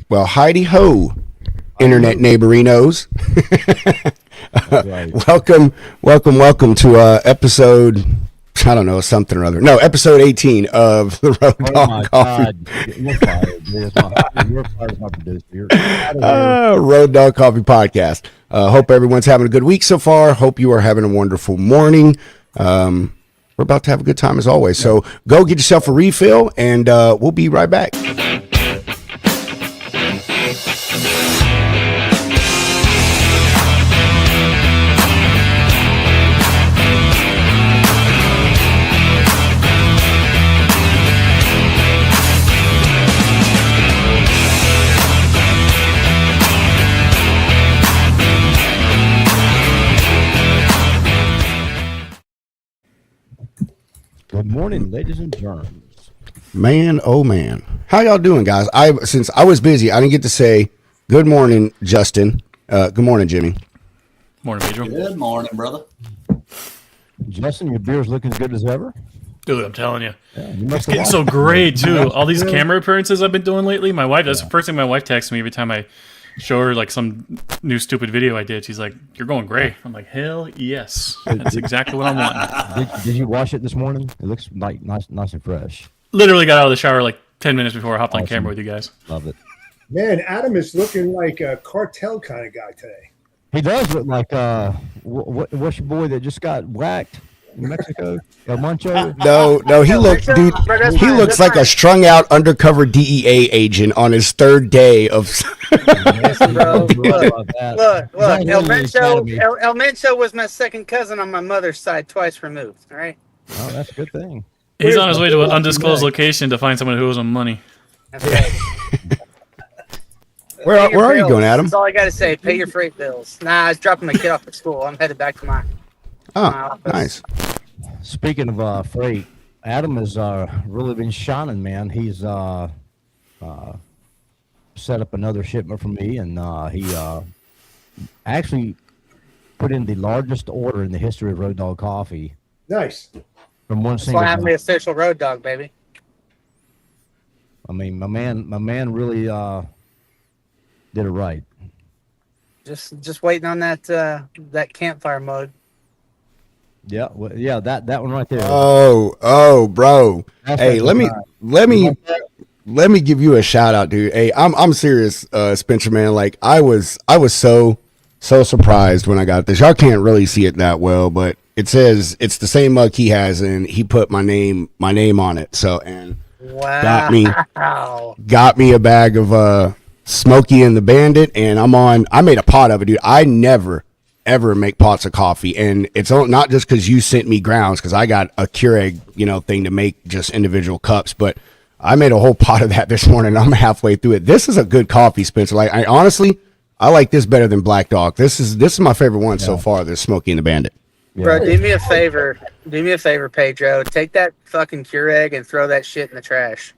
Well, Heidi Ho, internet neighborinos. Right. welcome to episode, I don't know, something or other. No, episode 18 of the Road Dog Coffee. God. You're fired. You're fired as my producer. You're out of here. Road Dog Coffee Podcast. Hope everyone's having a good week so far. Hope you are having a wonderful morning. We're about to have a good time as always. So go get yourself a refill, and we'll be right back. Good morning, ladies and germs. Man, oh man. How y'all doing, guys? Since I was busy, I didn't get to say good morning, Justin. Good morning, Jimmy. Morning, Pedro. Good morning, brother. Justin, your beer's looking as good as ever. Dude, I'm telling you. Yeah, you It's must getting have so watched it. great, too. All these camera appearances I've been doing lately. My wife, that's the first thing my wife texts me every time I show her like some new stupid video I did. She's like, "You're going gray." I'm like, "Hell yes." That's exactly what I'm wanting. Did you wash it this morning? It looks like nice and fresh. Literally got out of the shower like 10 minutes before I hopped on Awesome. camera with you guys. Love it. Man, Adam is looking like a cartel kind of guy today. He does look like what's your boy that just got whacked in Mexico? El Mancho. No, he looks like a strung out undercover DEA agent on his third day of. Bro, look, Not El really Academy. Mencho was my second cousin on my mother's side, twice removed. All right. Oh, that's a good thing. He's on his way to an undisclosed location to find someone who owes him money. That's right. Where Pay your are you bills. going, Adam? That's all I got to say. Pay your freight bills. Nah, I was dropping my kid off at school. I'm headed back to my Oh, office. nice. Speaking of freight, Adam has really been shining, man. He's set up another shipment for me, and he actually put in the largest order in the history of Road Dog Coffee Nice. from one That's single. why I'm the official road dog, baby. I mean, my man really did it right. Just waiting on that campfire mode. Yeah, well, yeah, that one right there. Oh, bro. That's Hey, what let me give you a shout out, dude. Hey, I'm serious, Spencer, man. Like I was so surprised when I got this. Y'all can't really see it that well, but it says it's the same mug he has, and he put my name on it. So and Wow. got me a bag of Smokey and the Bandit, and I made a pot of it, dude. I never ever make pots of coffee, and it's not just because you sent me grounds, because I got a Keurig thing to make just individual cups, but I made a whole pot of that this morning. I'm halfway through it. This is a good coffee, Spencer. Like I honestly like this better than Black Dog. This is my favorite one so far, this Smokey and the Bandit. Yeah. Bro, do me a favor. Do me a favor, Pedro. Take that fucking Keurig and throw that shit in the trash.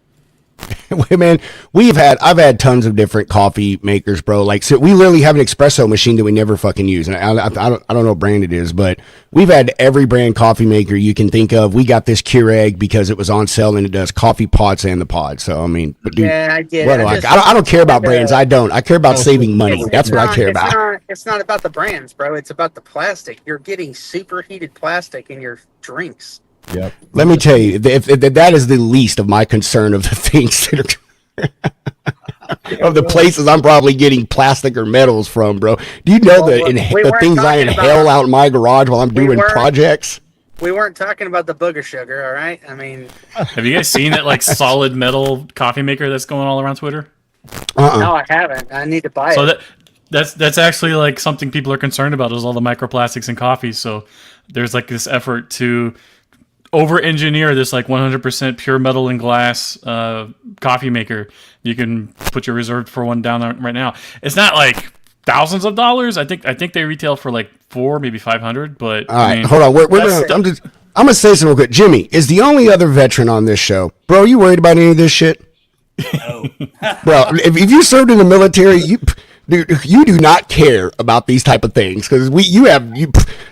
Wait, man, I've had tons of different coffee makers, bro. Like, so we literally have an espresso machine that we never fucking use, and I don't know what brand it is, but we've had every brand coffee maker you can think of. We got this Keurig because it was on sale, and it does coffee pots and the pod. So I mean, but dude, Yeah, I get what it. do I don't care about brands. I care about saving money. That's what I care about. It's not about the brands, bro. It's about the plastic. You're getting superheated plastic in your drinks. Yep. Let me tell you, if that is the least of my concern of the things that are of the places I'm probably getting plastic or metals from, bro. Do you know Well, we the weren't things I talking inhale about- out in my garage while I'm We doing weren't- projects? We weren't talking about the booger sugar, all right? I mean, Have you guys seen that like solid metal coffee maker that's going all around Twitter? no, I haven't. I need to buy So it. that's actually like something people are concerned about is all the microplastics in coffee. So there's like this effort to over-engineer this like 100% pure metal and glass coffee maker. You can put your reserved for one down there right now. It's not like thousands of dollars. I think they retail for like $400, maybe $500. But All right, hold on. We're gonna, I'm gonna say something real quick. Jimmy is the only other veteran on this show, bro. You worried about any of this shit? No. Bro, if you served in the military, dude, you do not care about these type of things because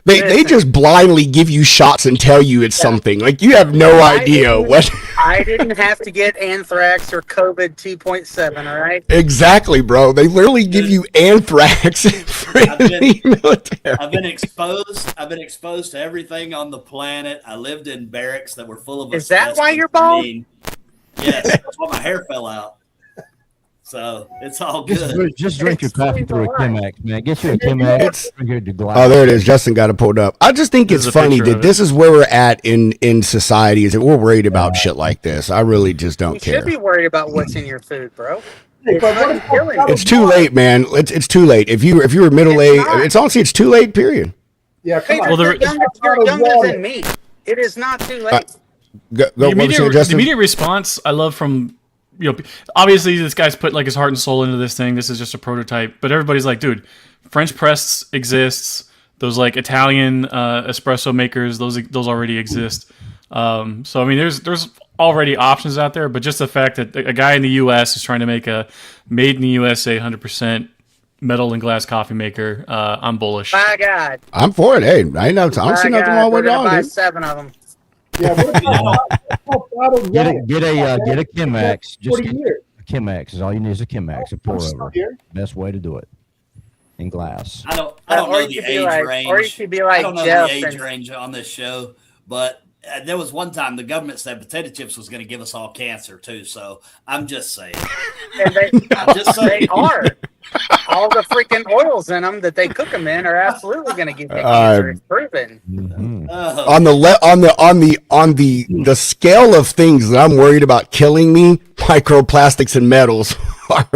they just blindly give you shots and tell you it's something. Like you have no idea what. I didn't have to get anthrax or COVID 2.7. All right. Exactly, bro. They literally give you anthrax for the military. I've been exposed. I've been exposed to everything on the planet. I lived in barracks that were full of. Is that why you're asbestos. bald? Yes, that's why my hair fell out. So it's all good. Just drink your coffee through a Chemex, man. Get you a Chemex. Drink your glass. Oh, there it is. Justin got it pulled up. I just think it's funny that this is where we're at in society. Is that we're worried about shit like this? I really just don't care. You should be worried about what's in your food, bro. It's too late, man. It's too late. If you were middle aged, it's honestly it's too late. Period. Yeah, come on. Well, you're younger than me. It is not too late. Go, the immediate response I love from obviously this guy's put like his heart and soul into this thing. This is just a prototype, but everybody's like, dude, French press exists. Those like Italian espresso makers, those already exist. So I mean, there's already options out there, but just the fact that a guy in the U.S. is trying to make a made in the USA 100% metal and glass coffee maker, I'm bullish. My God, I'm for it. Hey, I don't see nothing wrong with it. Buy 7 of them. Yeah, get a Chemex. Just get a Chemex is all you need is a Chemex, a pour over. Best way to do it. In glass. I don't know the age range. Or you could be like I don't know Jeff the age range on this show, but there was one time the government said potato chips was going to give us all cancer too. So I'm just saying. They are. All the freaking oils in them that they cook them in are absolutely going to give you cancer. It's proven. Mm-hmm. On the scale of things that I'm worried about killing me, microplastics and metals are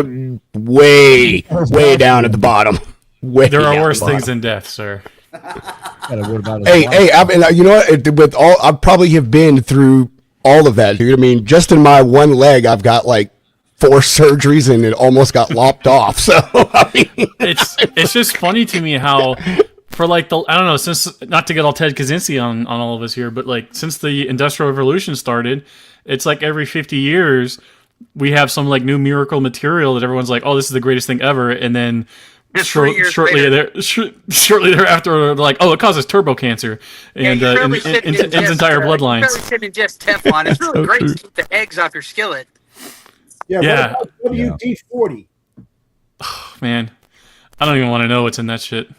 way down at the bottom. There are worse things than death, sir. Hey, you know what? I probably have been through all of that, dude. I mean, just in my one leg, I've got like 4 surgeries and it almost got lopped off. So I mean, it's just funny to me how for like I don't know, since not to get all Ted Kaczynski on all of us here, but like since the Industrial Revolution started, it's like every 50 years we have some like new miracle material that everyone's like, oh, this is the greatest thing ever, and then shortly thereafter, they're like, oh, it causes turbo cancer and ends entire bloodlines. You're probably just Teflon. It's really great to keep the eggs off your skillet. Yeah. What about WD-40? Oh, man, I don't even want to know what's in that shit.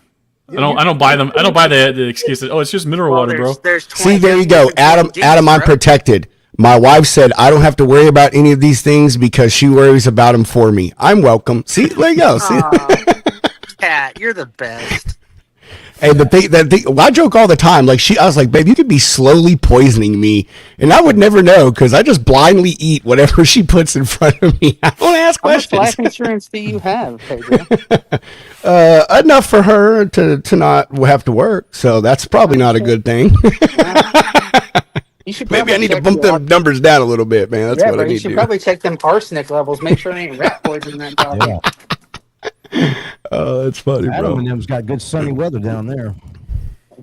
I don't buy them. I don't buy the excuse that, oh, it's just mineral water, bro. See, there you go, Adam. I'm protected. My wife said I don't have to worry about any of these things because she worries about them for me. I'm welcome. See, there you go. See, Pat, you're the best. Hey, the thing, I joke all the time. Like I was like, babe, you could be slowly poisoning me, and I would never know because I just blindly eat whatever she puts in front of me. I don't ask questions. How much life insurance do you have, Pedro? Enough for her to not have to work, so that's probably not a good thing. Maybe I need to bump them numbers down a little bit, man. That's what I need to do. You should probably check them arsenic levels. Make sure there ain't rat poison in that coffee. Oh, that's funny, bro. Adam and them's got good sunny weather down there.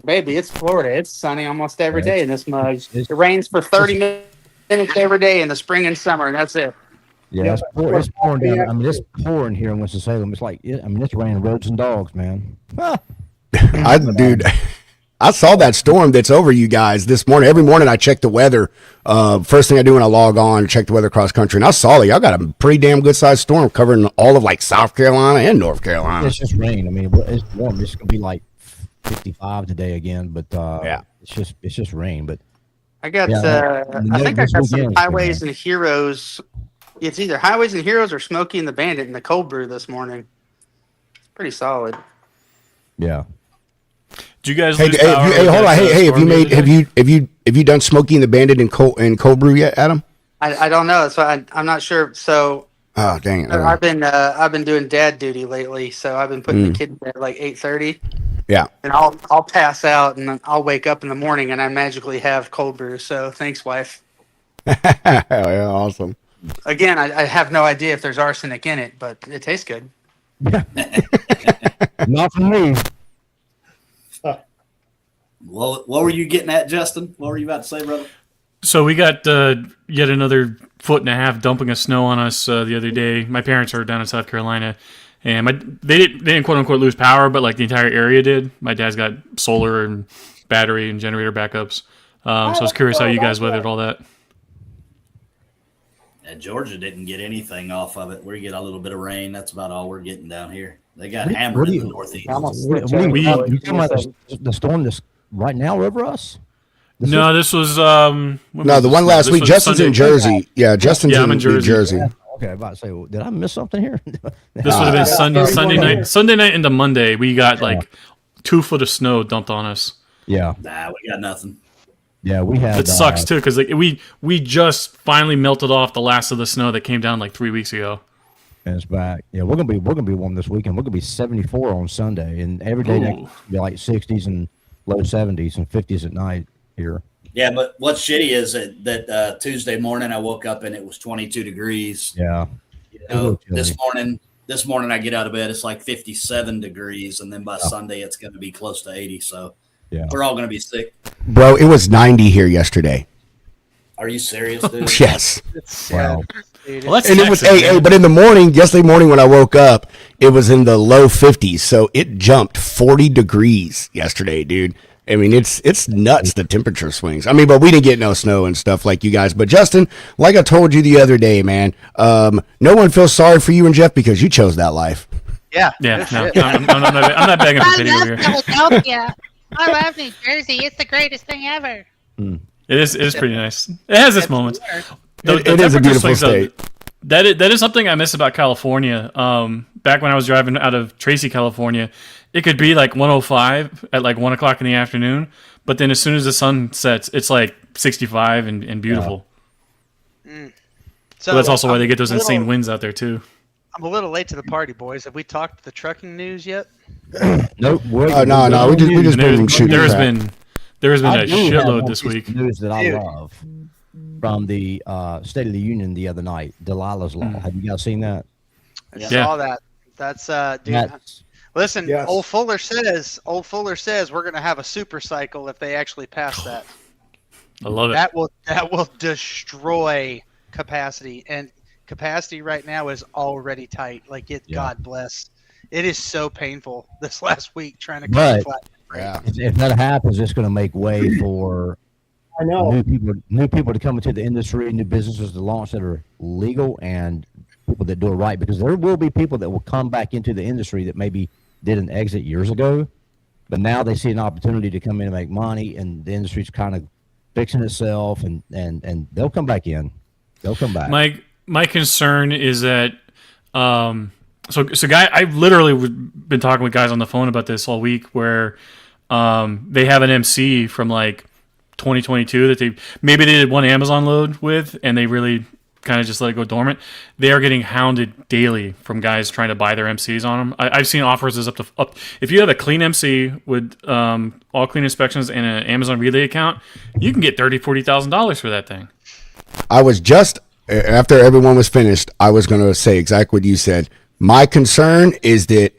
Baby, it's Florida. It's sunny almost every day in this mug. It rains for 30 minutes every day in the spring and summer, and that's it. Yeah, it's pouring down. I mean, it's pouring here in Winston-Salem. It's like, it's raining roads and dogs, man. Dude, I saw that storm that's over you guys this morning. Every morning I check the weather. First thing I do when I log on, check the weather across country. And I saw that y'all got a pretty damn good sized storm covering all of like South Carolina and North Carolina. It's just rain. I mean, it's warm. It's gonna be like 55 today again, but yeah, it's just rain. But I got I think I got some Highways and Heroes. It's either Highways and Heroes or Smokey and the Bandit in the cold brew this morning. It's pretty solid. Yeah. Do you guys? Hold on. Have you done Smokey and the Bandit in cold brew yet, Adam? I don't know. So I'm not sure. So. Oh dang it! I've been doing dad duty lately, so I've been putting the kid in bed at like 8:30. Yeah. And I'll pass out and I'll wake up in the morning and I magically have cold brew. So thanks, wife. Yeah, awesome. Again, I have no idea if there's arsenic in it, but it tastes good. Not for me. Well, what were you getting at, Justin? What were you about to say, brother? So we got yet another 1.5 dumping of snow on us the other day. My parents are down in South Carolina, and they didn't quote unquote lose power, but like the entire area did. My dad's got solar and battery and generator backups. So I was curious how you guys weathered all that. And Georgia didn't get anything off of it. We get a little bit of rain. That's about all we're getting down here. They got hammered in the Northeast. You talking about the storm that's right now over us? No, this was No, the one last week. Justin's in Jersey. Yeah, Justin's in I'm in Jersey. Okay, about to say, did I miss something here? This would have been Sunday night into Monday. We got like 2 foot of snow dumped on us. Yeah. Nah, we got nothing. Yeah, we had. It sucks too because like we just finally melted off the last of the snow that came down like 3 weeks ago. And it's back. Yeah, we're gonna be warm this weekend. We're gonna be 74 on Sunday, and every day next will be like 60s and low 70s and 50s at night here. Yeah, but what's shitty is that Tuesday morning I woke up and it was 22 degrees. Yeah. You know, this morning I get out of bed, it's like 57 degrees, and then by Sunday it's going to be close to 80. So we're all going to be sick. Bro, it was 90 here yesterday. Are you serious, dude? Yes. Wow. Well, that's And it was but in the morning, yesterday morning when I woke up, it was in the low 50s. So it jumped 40 degrees yesterday, dude. I mean, it's nuts, the temperature swings. I mean, but we didn't get no snow and stuff like you guys. But Justin, like I told you the other day, man, no one feels sorry for you and Jeff because you chose that life. Yeah. Yeah. No, I'm not begging for pity over here. Philadelphia. I love New Jersey. It's the greatest thing ever. It is pretty nice. It has its moments. It is a beautiful state. That is something I miss about California. Back when I was driving out of Tracy, California, it could be like 105 at like 1 o'clock in the afternoon, but then as soon as the sun sets, it's like 65 and beautiful. So that's also why they get those insane winds out there too. I'm a little late to the party, boys. Have we talked the trucking news yet? Nope. No. We just been shooting. There has been a shitload this week. News that I love from the State of the Union the other night. Delilah's Law. Have you guys seen that? I saw that. That's dude. Listen, Yes. Old Fuller says we're going to have a super cycle if they actually pass that. I love it. That will destroy capacity, and capacity right now is already tight. Like God bless. It is so painful this last week trying to cut flat. Yeah. If that happens, it's going to make way for new people to come into the industry, new businesses to launch that are legal, and people that do it right. Because there will be people that will come back into the industry that maybe did an exit years ago, but now they see an opportunity to come in and make money, and the industry's kind of fixing itself, and they'll come back in. They'll come back. My concern is that I've literally been talking with guys on the phone about this all week, where they have an MC from like 2022 that they did one Amazon load with, and they really kind of just let it go dormant. They are getting hounded daily from guys trying to buy their MCs on them. I've seen offers as up if you have a clean MC with all clean inspections and an Amazon Relay account, you can get $30,000-$40,000 for that thing. I was just, after everyone was finished, I was going to say exactly what you said. My concern is that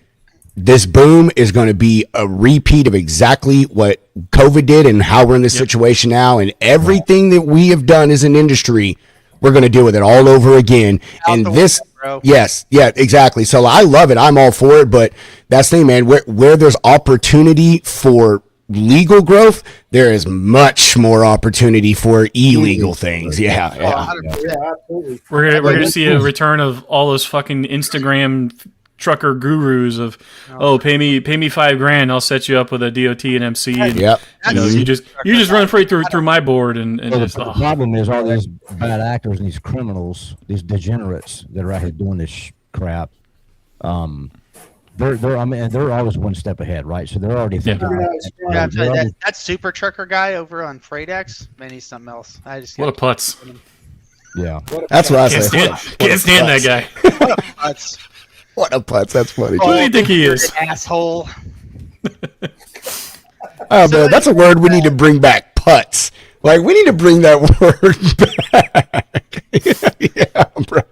this boom is going to be a repeat of exactly what COVID did and how we're in this situation now, and everything that we have done as an industry, we're going to deal with it all over again. And this, yes, yeah, exactly. So I love it. I'm all for it. But that's the thing, man, where there's opportunity for legal growth, there is much more opportunity for illegal things. Yeah. Absolutely. We're gonna see a return of all those fucking Instagram trucker gurus of pay me $5,000, I'll set you up with a DOT and MC. And, you just run right through my board and the problem is all these bad actors and these criminals, these degenerates that are out here doing this crap. They're always one step ahead, right? So they're already thinking. That super trucker guy over on FreightX, man, he's something else. What a putz! Yeah, that's what I say. Can't stand that guy. What a putz! That's funny. Who do you think he is? Asshole. Oh man, that's a word we need to bring back. Putz. Like we need to bring that word back. Yeah, bro.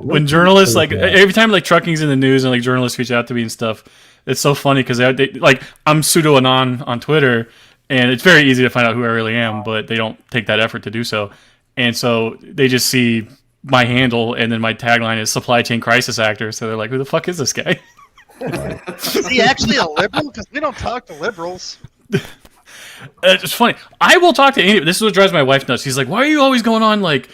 When journalists like every time like trucking's in the news and like journalists reach out to me and stuff, it's so funny because they like I'm pseudo anon on Twitter, and it's very easy to find out who I really am, but they don't take that effort to do so, and so they just see my handle and then my tagline is supply chain crisis actor, so they're like, who the fuck is this guy? Is he actually a liberal? Because we don't talk to liberals. It's funny. I will talk to any. This is what drives my wife nuts. She's like, "Why are you always going on like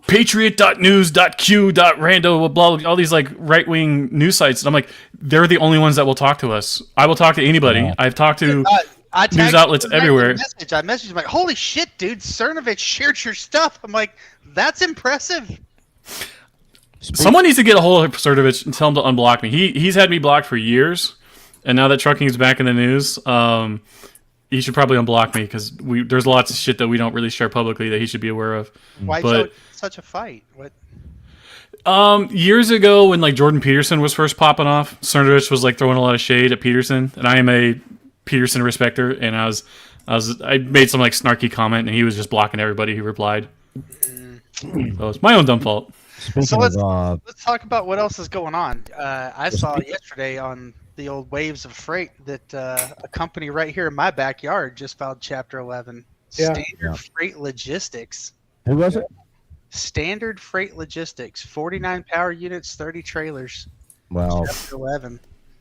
patriot.news.q.rando blah blah all these like right wing news sites?" And I'm like, they're the only ones that will talk to us. I will talk to anybody. Yeah. I've talked to I news outlets everywhere. I messaged him like, "Holy shit, dude! Cernovich shared your stuff." I'm like, "That's impressive." Someone needs to get a hold of Cernovich and tell him to unblock me. He's had me blocked for years, and now that trucking is back in the news, he should probably unblock me because there's lots of shit that we don't really share publicly that he should be aware of. Why But such a fight? What? years ago when like Jordan Peterson was first popping off, Cernovich was like throwing a lot of shade at Peterson, and I am a Peterson respecter, and I made some like snarky comment, and he was just blocking everybody who replied. So it's my own dumb fault. So let's talk about what else is going on. I saw yesterday on the old Waves of Freight that a company right here in my backyard just filed Chapter 11. Yeah. Standard Freight Logistics. Who was it? Standard Freight Logistics. 49 power units, 30 trailers. Well, Chapter 11.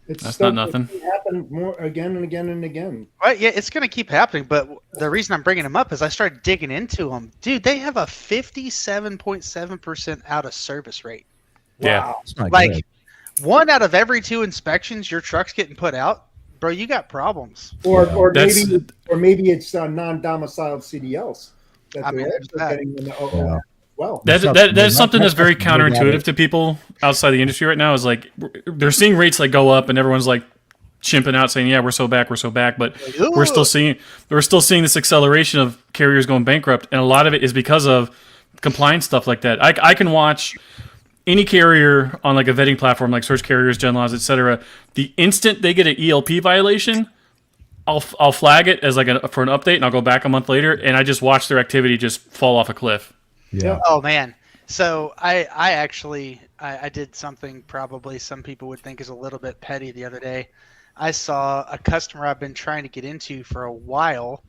It's That's stuff not nothing. that happen more again and again and again. Right, yeah, it's going to keep happening. But the reason I'm bringing them up is I started digging into them. Dude, they have a 57.7% out of service rate. Yeah. it's not Like, good. 1 out of every 2 inspections your truck's getting put out, bro, you got problems. Or That's- maybe it's non-domiciled CDLs that I mean, they're there's also that. getting in the Yeah. well. That's something that's very counterintuitive to people outside the industry right now. Is like they're seeing rates like go up, and everyone's like chimping out, saying, "Yeah, we're so back, but we're still seeing this acceleration of carriers going bankrupt, and a lot of it is because of compliance stuff like that. I can watch any carrier on like a vetting platform like Search Carriers, GenLaws, etc. The instant they get an ELP violation, I'll flag it as like for an update, and I'll go back a month later, and I just watch their activity just fall off a cliff. Yeah. Oh man. So I actually did something probably some people would think is a little bit petty the other day. I saw a customer I've been trying to get into for a while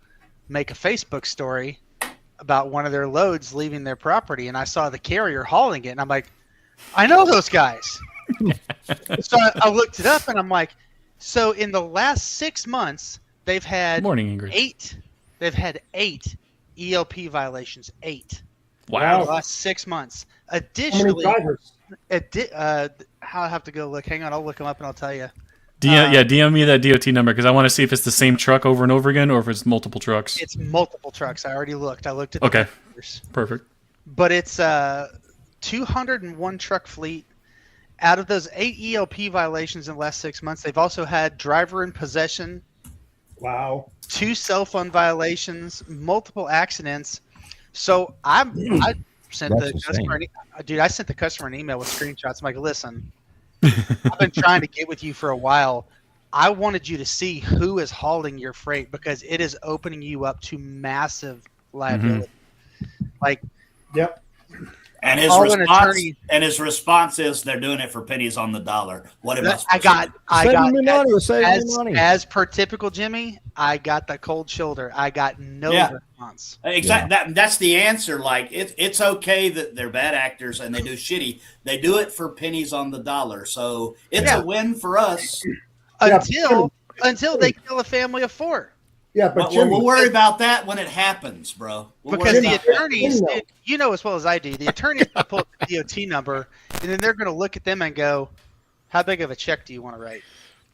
make a Facebook story about one of their loads leaving their property, and I saw the carrier hauling it, and I'm like, I know those guys. So I looked it up, and I'm like, so in the last 6 months, they've had Morning, Ingrid. 8. They've had 8 ELP violations. 8. Wow. In the last 6 months. How many Additionally, drivers? I'll have to go look. Hang on, I'll look them up and I'll tell you. DM me that DOT number because I want to see if it's the same truck over and over again or if it's multiple trucks. It's multiple trucks. I already looked. I looked at Okay. the numbers. Perfect. But it's 201 truck fleet. Out of those 8 ELP violations in the last 6 months, they've also had driver in possession, Wow. 2 cell phone violations, multiple accidents. So I sent That's the customer I sent the customer an email with screenshots. I'm like, listen, I've been trying to get with you for a while. I wanted you to see who is hauling your freight because it is opening you up to massive liability. Like, Yep. And his All an response attorney- response is they're doing it for pennies on the dollar. What am I I supposed got Saving me money, we're saving me money. as per typical Jimmy, I got the cold shoulder. I got no response. Exactly. That's the answer. Like it's okay that they're bad actors and they do shitty. They do it for pennies on the dollar. So it's a win for us. Until they kill a family of 4. Yeah, but But Jimmy, we'll worry about that when it happens, bro. Because the attorney. attorneys, you know as well as I do, the attorneys will pull up the DOT number, and then they're going to look at them and go, how big of a check do you want to write?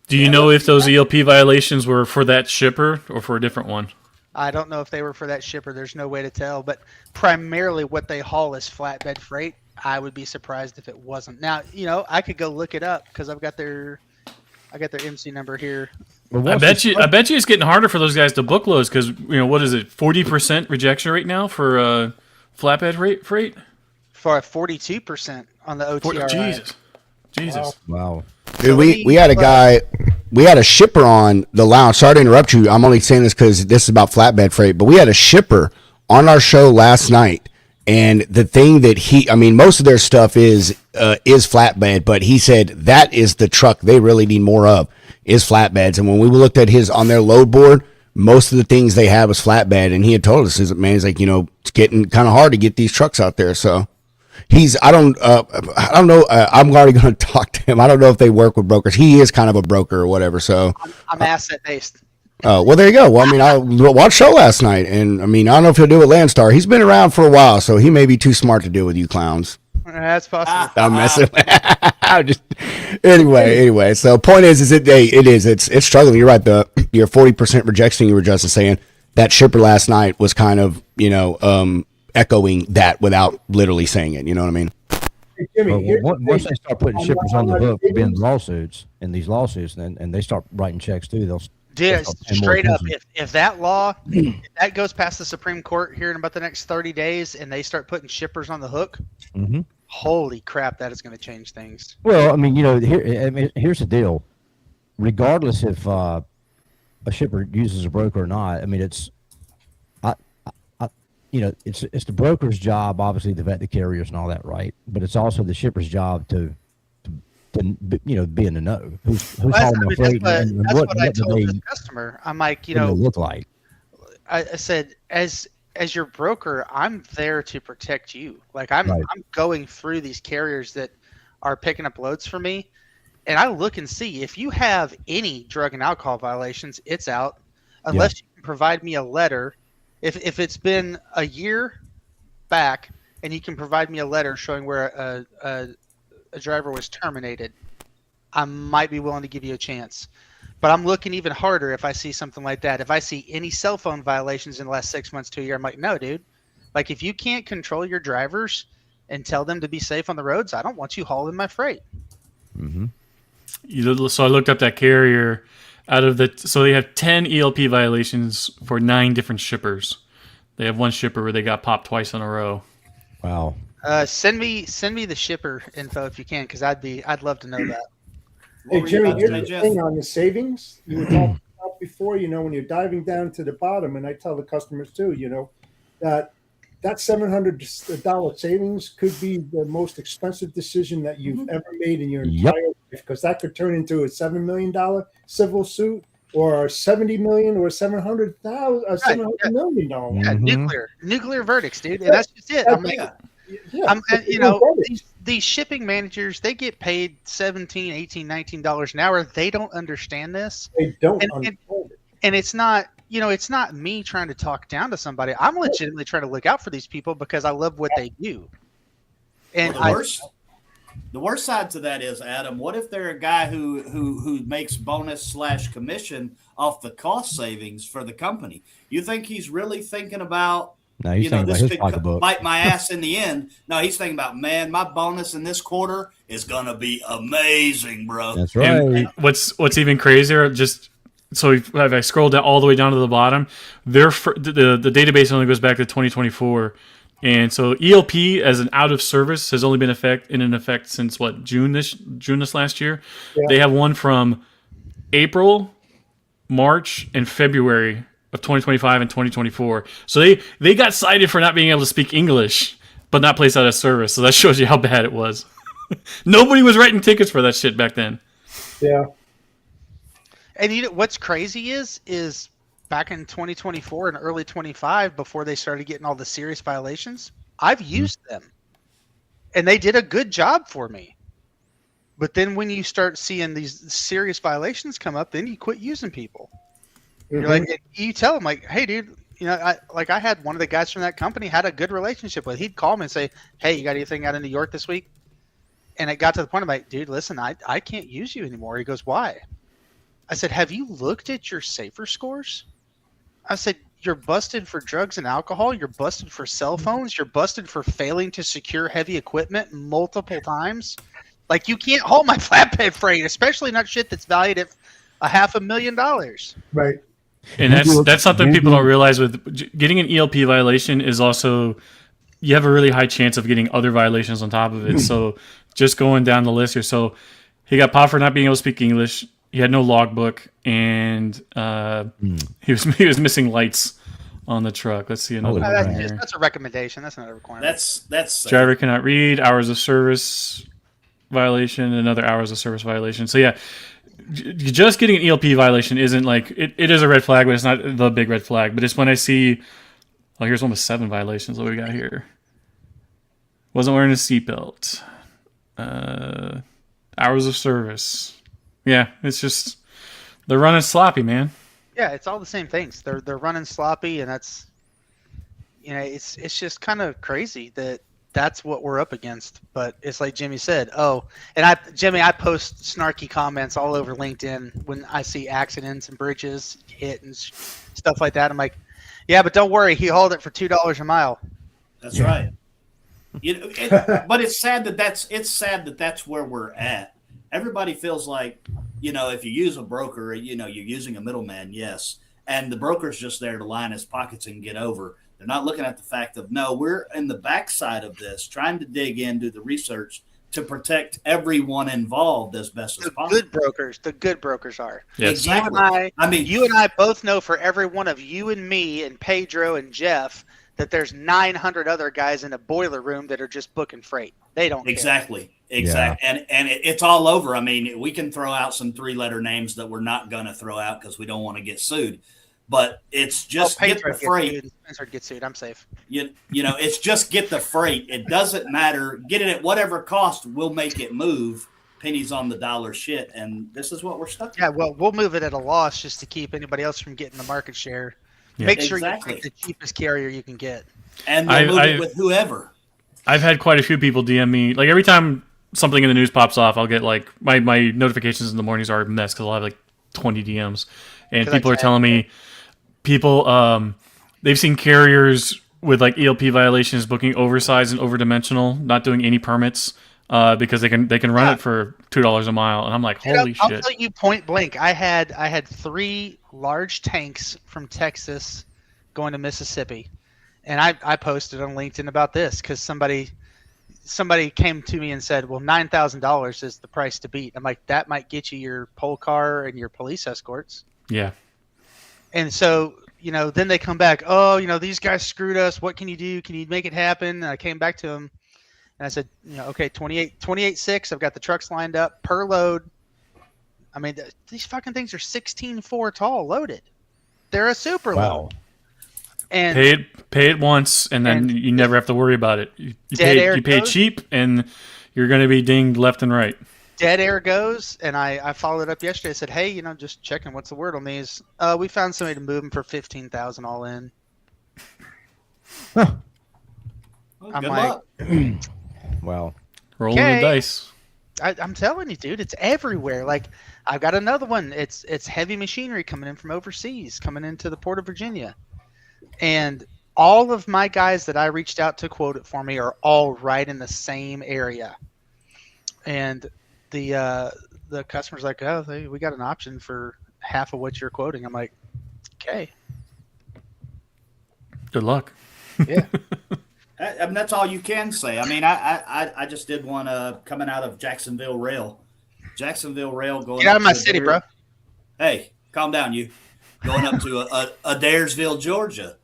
Do you know if those ELP violations were for that shipper or for a different one? I don't know if they were for that shipper. There's no way to tell. But primarily what they haul is flatbed freight. I would be surprised if it wasn't. Now, I could go look it up because I've got their MC number here. I bet you it's getting harder for those guys to book loads because what is it, 40% rejection rate now for flatbed freight? For a 42% on the OTR. Jesus. Wow. Dude, we had a guy, we had a shipper on the lounge. Sorry to interrupt you. I'm only saying this because this is about flatbed freight, but we had a shipper on our show last night. And the thing that most of their stuff is flatbed, but he said that is the truck they really need more of is flatbeds. And when we looked at on their load board, most of the things they had was flatbed. And he had told us, he's like, it's getting kind of hard to get these trucks out there. So I don't know. I'm already going to talk to him. I don't know if they work with brokers. He is kind of a broker or whatever. So I'm asset based. Well, there you go. Well, I mean, I watched show last night, and I mean, I don't know if he'll do it Landstar. He's been around for a while, so he may be too smart to deal with you clowns. That's possible. I'm messing. Anyway. So point is it's struggling. You're right. Your 40% rejection you were just saying, that shipper last night was kind of echoing that without literally saying it. You know what I mean? Hey, Jimmy, once they start putting shippers on the hook for being lawsuits and these lawsuits, and they start writing checks too, they'll straight up. If that law if that goes past the Supreme Court here in about the next 30 days, and they start putting shippers on the hook, holy crap, that is going to change things. Well, I mean, here's the deal. Regardless if a shipper uses a broker or not, I mean, it's the broker's job, obviously, to vet the carriers and all that, right? But it's also the shipper's job to be in the know. Who's hauling the freight? That's what I told the customer. I'm like, look like. I said, as your broker, I'm there to protect you. Like I'm going through these carriers that are picking up loads for me, and I look and see if you have any drug and alcohol violations, it's out, unless you can provide me a letter. If it's been a year back and you can provide me a letter showing where a driver was terminated, I might be willing to give you a chance. But I'm looking even harder if I see something like that. If I see any cell phone violations in the last 6 months to a year, I'm like, no, dude. Like, if you can't control your drivers and tell them to be safe on the roads, I don't want you hauling my freight. So I looked up that carrier. So they have 10 ELP violations for 9 different shippers. They have one shipper where they got popped twice in a row. Wow. Send me the shipper info if you can, because I'd love to know that. Hey, Jimmy, here's the thing on the savings you were talking about before. When you're diving down to the bottom, and I tell the customers too, that $700 savings could be the most expensive decision that you've ever made in your entire life, because that could turn into a $7 million civil suit, or $70 million, or $700 million. Yeah, nuclear verdicts, dude. And that's just it. These shipping managers, they get paid $17, $18, $19 an hour. They don't understand this. They don't understand it. And it's not, it's not me trying to talk down to somebody. I'm legitimately trying to look out for these people because I love what they do. And the worst side to that is, Adam, what if they're a guy who makes bonus / commission off the cost savings for the company? You think he's really thinking about, this could bite my ass in the end? No, he's thinking about, man, my bonus in this quarter is going to be amazing, bro. That's right. And what's even crazier, so if I scroll down all the way down to the bottom, the database only goes back to 2024. And so ELP as an out of service has only been in effect since June this last year. Yeah. They have one from April, March, and February of 2025 and 2024. So they got cited for not being able to speak English, but not placed out of service. So that shows you how bad it was. Nobody was writing tickets for that shit back then. Yeah. And what's crazy is back in 2024 and early 25, before they started getting all the serious violations, I've used them, and they did a good job for me. But then when you start seeing these serious violations come up, then you quit using people. You're like, you tell them, like, hey, dude, I had one of the guys from that company had a good relationship with. He'd call me and say, hey, you got anything out in New York this week? And it got to the point, I'm like, dude, listen, I can't use you anymore. He goes, why? I said, have you looked at your safer scores? I said, you're busted for drugs and alcohol. You're busted for cell phones. You're busted for failing to secure heavy equipment multiple times. Like, you can't haul my flatbed freight, especially not shit that's valued at $500,000. Right. And that's something people don't realize. With getting an ELP violation is also, you have a really high chance of getting other violations on top of it. So just going down the list here. So he got popped for not being able to speak English. He had no logbook, and he was missing lights on the truck. Let's see another one here. That's a recommendation. That's not a requirement. That's driver cannot read, hours of service violation, another hours of service violation. So yeah, just getting an ELP violation isn't like it is a red flag, but it's not the big red flag. But it's when I see, here's one with 7 violations. What we got here? Wasn't wearing a seatbelt. Hours of service. Yeah, it's just they're running sloppy, man. Yeah, it's all the same things. They're running sloppy, and that's, it's just kind of crazy that that's what we're up against. But it's like Jimmy said. Oh, and I post snarky comments all over LinkedIn when I see accidents and bridges hit and stuff like that. I'm like, yeah, but don't worry, he hauled it for $2 a mile. That's right. But it's sad that that's where we're at. Everybody feels like, if you use a broker, you're using a middleman, yes, and the broker's just there to line his pockets and get over. They're not looking at the fact of, no, we're in the backside of this, trying to dig in, do the research to protect everyone involved as best as possible. The good brokers are. Yes. Exactly. You and I both know, for every one of you and me and Pedro and Jeff, that there's 900 other guys in a boiler room that are just booking freight. They don't exactly. care. Yeah. And it's all over. I mean, we can throw out some 3-letter names that we're not going to throw out because we don't want to get sued. But it's just get the freight. Spencer get sued. I'm safe. It's just get the freight. It doesn't matter. Get it at whatever cost. We'll make it move. Pennies on the dollar shit. And this is what we're stuck. Yeah, well, we'll move it at a loss just to keep anybody else from getting the market share. Yeah. Make sure you pick the cheapest carrier you can get. And we'll move it with whoever. I've had quite a few people DM me. Like, every time something in the news pops off, I'll get, like, my notifications in the mornings are a mess because I'll have, like, 20 DMs. And people are telling me they've seen carriers with, like, ELP violations booking oversized and overdimensional, not doing any permits because they can run it for $2 a mile. And I'm like, holy shit. I'll tell you point blank. I had 3 large tanks from Texas going to Mississippi. And I posted on LinkedIn about this because somebody came to me and said, well, $9,000 is the price to beat. I'm like, that might get you your pole car and your police escorts. Yeah. And so, then they come back, oh, these guys screwed us. What can you do? Can you make it happen? And I came back to them and I said, okay, 28.6. I've got the trucks lined up per load. I mean, these fucking things are 16.4 tall loaded. They're a super load. And pay it once, and then you never have to worry about it. You pay cheap, and you're going to be dinged left and right. Dead air goes, and I followed up yesterday. I said, hey, just checking. What's the word on these? We found somebody to move them for $15,000 all in. Well, I'm like, well, rolling the dice. I'm telling you, dude, it's everywhere. Like, I've got another one. It's heavy machinery coming in from overseas, coming into the Port of Virginia. And all of my guys that I reached out to quote it for me are all right in the same area. And the customer's like, oh, we got an option for half of what you're quoting. I'm like, okay. Good luck. Yeah. I mean, that's all you can say. I mean, I just did one coming out of Jacksonville Rail. Jacksonville Rail going. Get out of my city, bro. Hey, calm down, you. Going up to Adairsville, Georgia.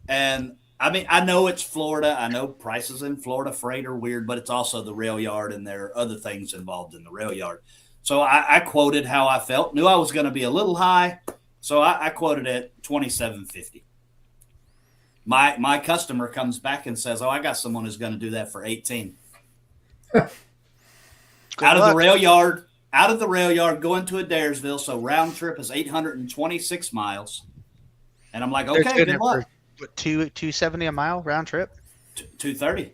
And I mean, I know it's Florida. I know prices in Florida freight are weird, but it's also the rail yard, and there are other things involved in the rail yard. So I quoted how I felt. Knew I was going to be a little high, so I quoted at $27.50. My customer comes back and says, "Oh, I got someone who's going to do that for $18." Out of the rail yard, going to Adairsville. So round trip is 826 miles. And I'm like, okay, good luck. What, $270 a mile round trip? $230.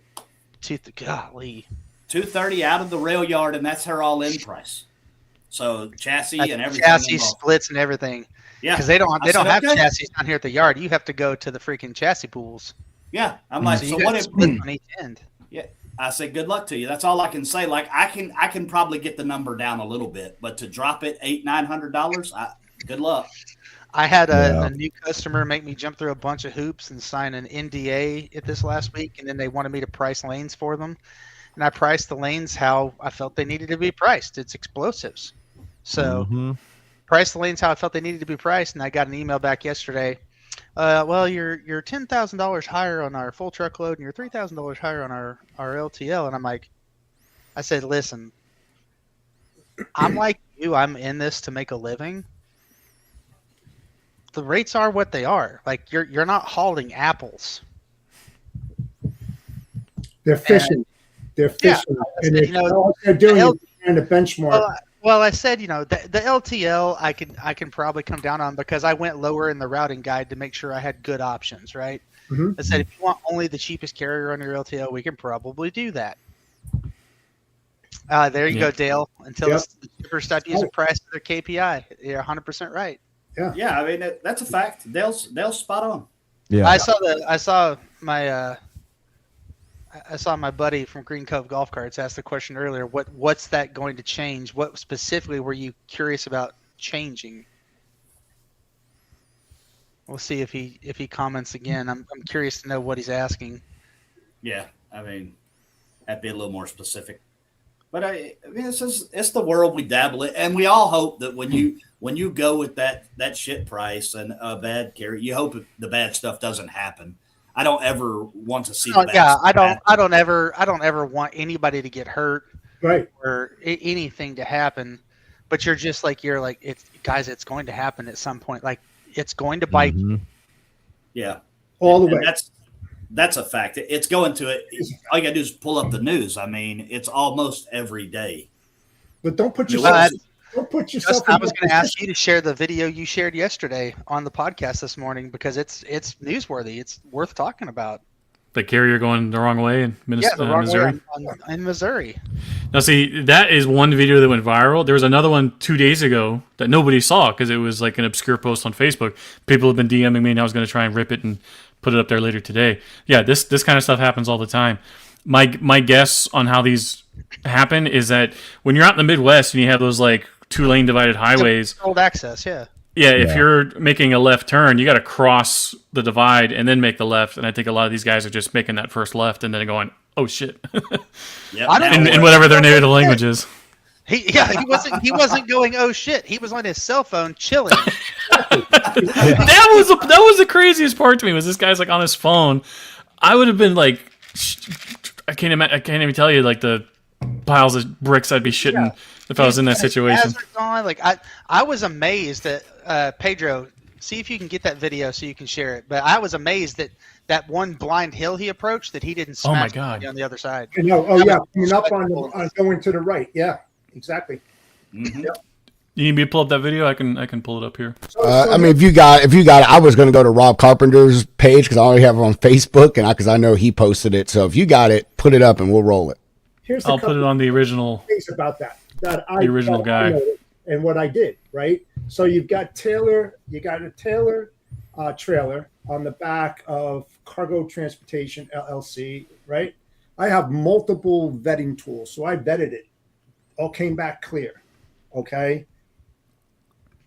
Golly. $230 out of the rail yard, and that's her all-in price. So chassis and everything. Chassis splits and everything. Yeah, because they don't have chassis down here at the yard. You have to go to the freaking chassis pools. Yeah, I'm like, so what if on each end? Yeah, I said, good luck to you. That's all I can say. Like, I can probably get the number down a little bit, but to drop it $900, good luck. I had a new customer make me jump through a bunch of hoops and sign an NDA at this last week, and then they wanted me to price lanes for them. And I priced the lanes how I felt they needed to be priced. It's explosives. So priced the lanes how I felt they needed to be priced, and I got an email back yesterday. Well, you're $10,000 higher on our full truckload, and you're $3,000 higher on our LTL. And I'm like, I said, listen, I'm like you. I'm in this to make a living. The rates are what they are. Like, you're not hauling apples. They're fishing. They're fishing. Yeah, and they're doing it and a benchmark Well, I said, the LTL I can probably come down on because I went lower in the routing guide to make sure I had good options, right? Mhm. I said, if you want only the cheapest carrier on your LTL, we can probably do that. There you go, Dale. Until Yep. the shippers stop using price as their KPI. You're 100% right. Yeah, I mean that's a fact. Dale's spot on. Yeah. I saw my buddy from Green Cove Golf Carts ask the question earlier. What's that going to change? What specifically were you curious about changing? We'll see if he comments again. I'm curious to know what he's asking. Yeah, I mean, that'd be a little more specific. But I mean, it's the world we dabble in, and we all hope that when you go with that shit price and a bad carrier, you hope the bad stuff doesn't happen. I don't ever want to see. I don't ever want anybody to get hurt, Right. or anything to happen. But you're like, it's going to happen at some point. Like, it's going to bite. Mm-hmm. Yeah, All the and way. that's a fact. It's going to it. All you gotta do is pull up the news. I mean, it's almost every day. But don't put yourself. Don't put yourself. Justin, I was going to ask you to share the video you shared yesterday on the podcast this morning because it's newsworthy. It's worth talking about. The carrier going the wrong way in Missouri. In Missouri. Now, see, that is one video that went viral. There was another one 2 days ago that nobody saw because it was like an obscure post on Facebook. People have been DMing me, and I was going to try and rip it and put it up there later today. Yeah, this kind of stuff happens all the time. My guess on how these happen is that when you're out in the Midwest and you have those like 2-lane divided highways, Controlled access, yeah. Yeah, if you're making a left turn, you got to cross the divide and then make the left. And I think a lot of these guys are just making that first left and then going, "Oh shit!" Yep. in whatever their native language is. He wasn't going, "Oh shit!" He was on his cell phone chilling. That was the craziest part to me. Was this guy's like on his phone? I would have been like, I can't even tell you like the piles of bricks I'd be shitting if I was in that situation. I was amazed that Pedro. See if you can get that video so you can share it. But I was amazed that one blind hill he approached that he didn't smash on the other side. No, coming up on going to the right. Yeah, exactly. Mm-hmm. Yep. You need me to pull up that video? I can pull it up here. I mean, if you got it, I was going to go to Rob Carpenter's page because I already have it on Facebook, and because I know he posted it. So if you got it, put it up and we'll roll it. I'll put it on the original. Things about that the original guy. And what I did, right? So you got a Taylor trailer on the back of Cargo Transportation LLC, right? I have multiple vetting tools, so I vetted it. All came back clear. Okay.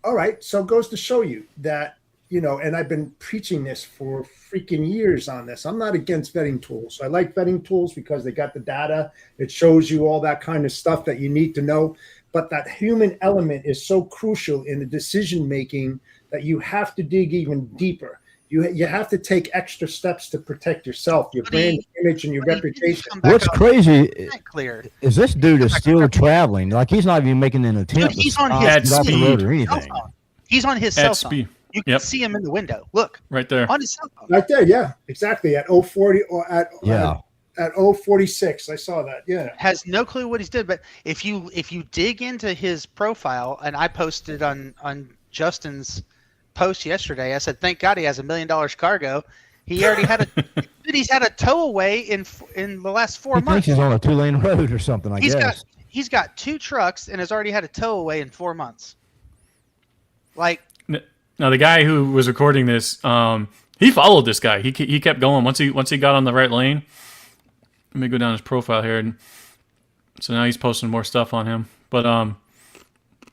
All right. So it goes to show you that, and I've been preaching this for freaking years on this. I'm not against vetting tools. I like vetting tools because they got the data. It shows you all that kind of stuff that you need to know. But that human element is so crucial in the decision making that you have to dig even deeper. You have to take extra steps to protect yourself, your brand image, and your reputation. What's crazy is this dude is still traveling. Like he's not even making an attempt. Dude, he's to on stop, his get off the road or cell anything. phone. He's on his cell phone. Speed. You can see him in the window. Look, right there on his cell phone. Right there, yeah, exactly. At 040 or at 046, I saw that. Yeah, has no clue what he's did. But if you dig into his profile, and I posted on Justin's post yesterday, I said, "Thank God he has $1 million cargo." He already had he's had a towaway in the last 4 months. I think he's on a 2-lane road or something. I guess he's got 2 trucks and has already had a towaway in 4 months. Like. Now the guy who was recording this, he followed this guy. He kept going once he got on the right lane. Let me go down his profile here, and so now he's posting more stuff on him. But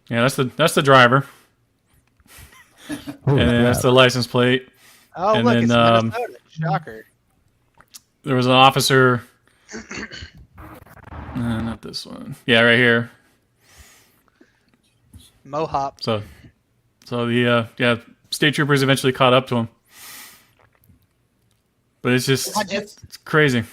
yeah, that's the driver, and then that's the license plate. Oh, and look, then, it's Minnesota. Shocker. There was an officer. Not this one. Yeah, right here. Mohawk. So the state troopers eventually caught up to him, but it's just it's crazy.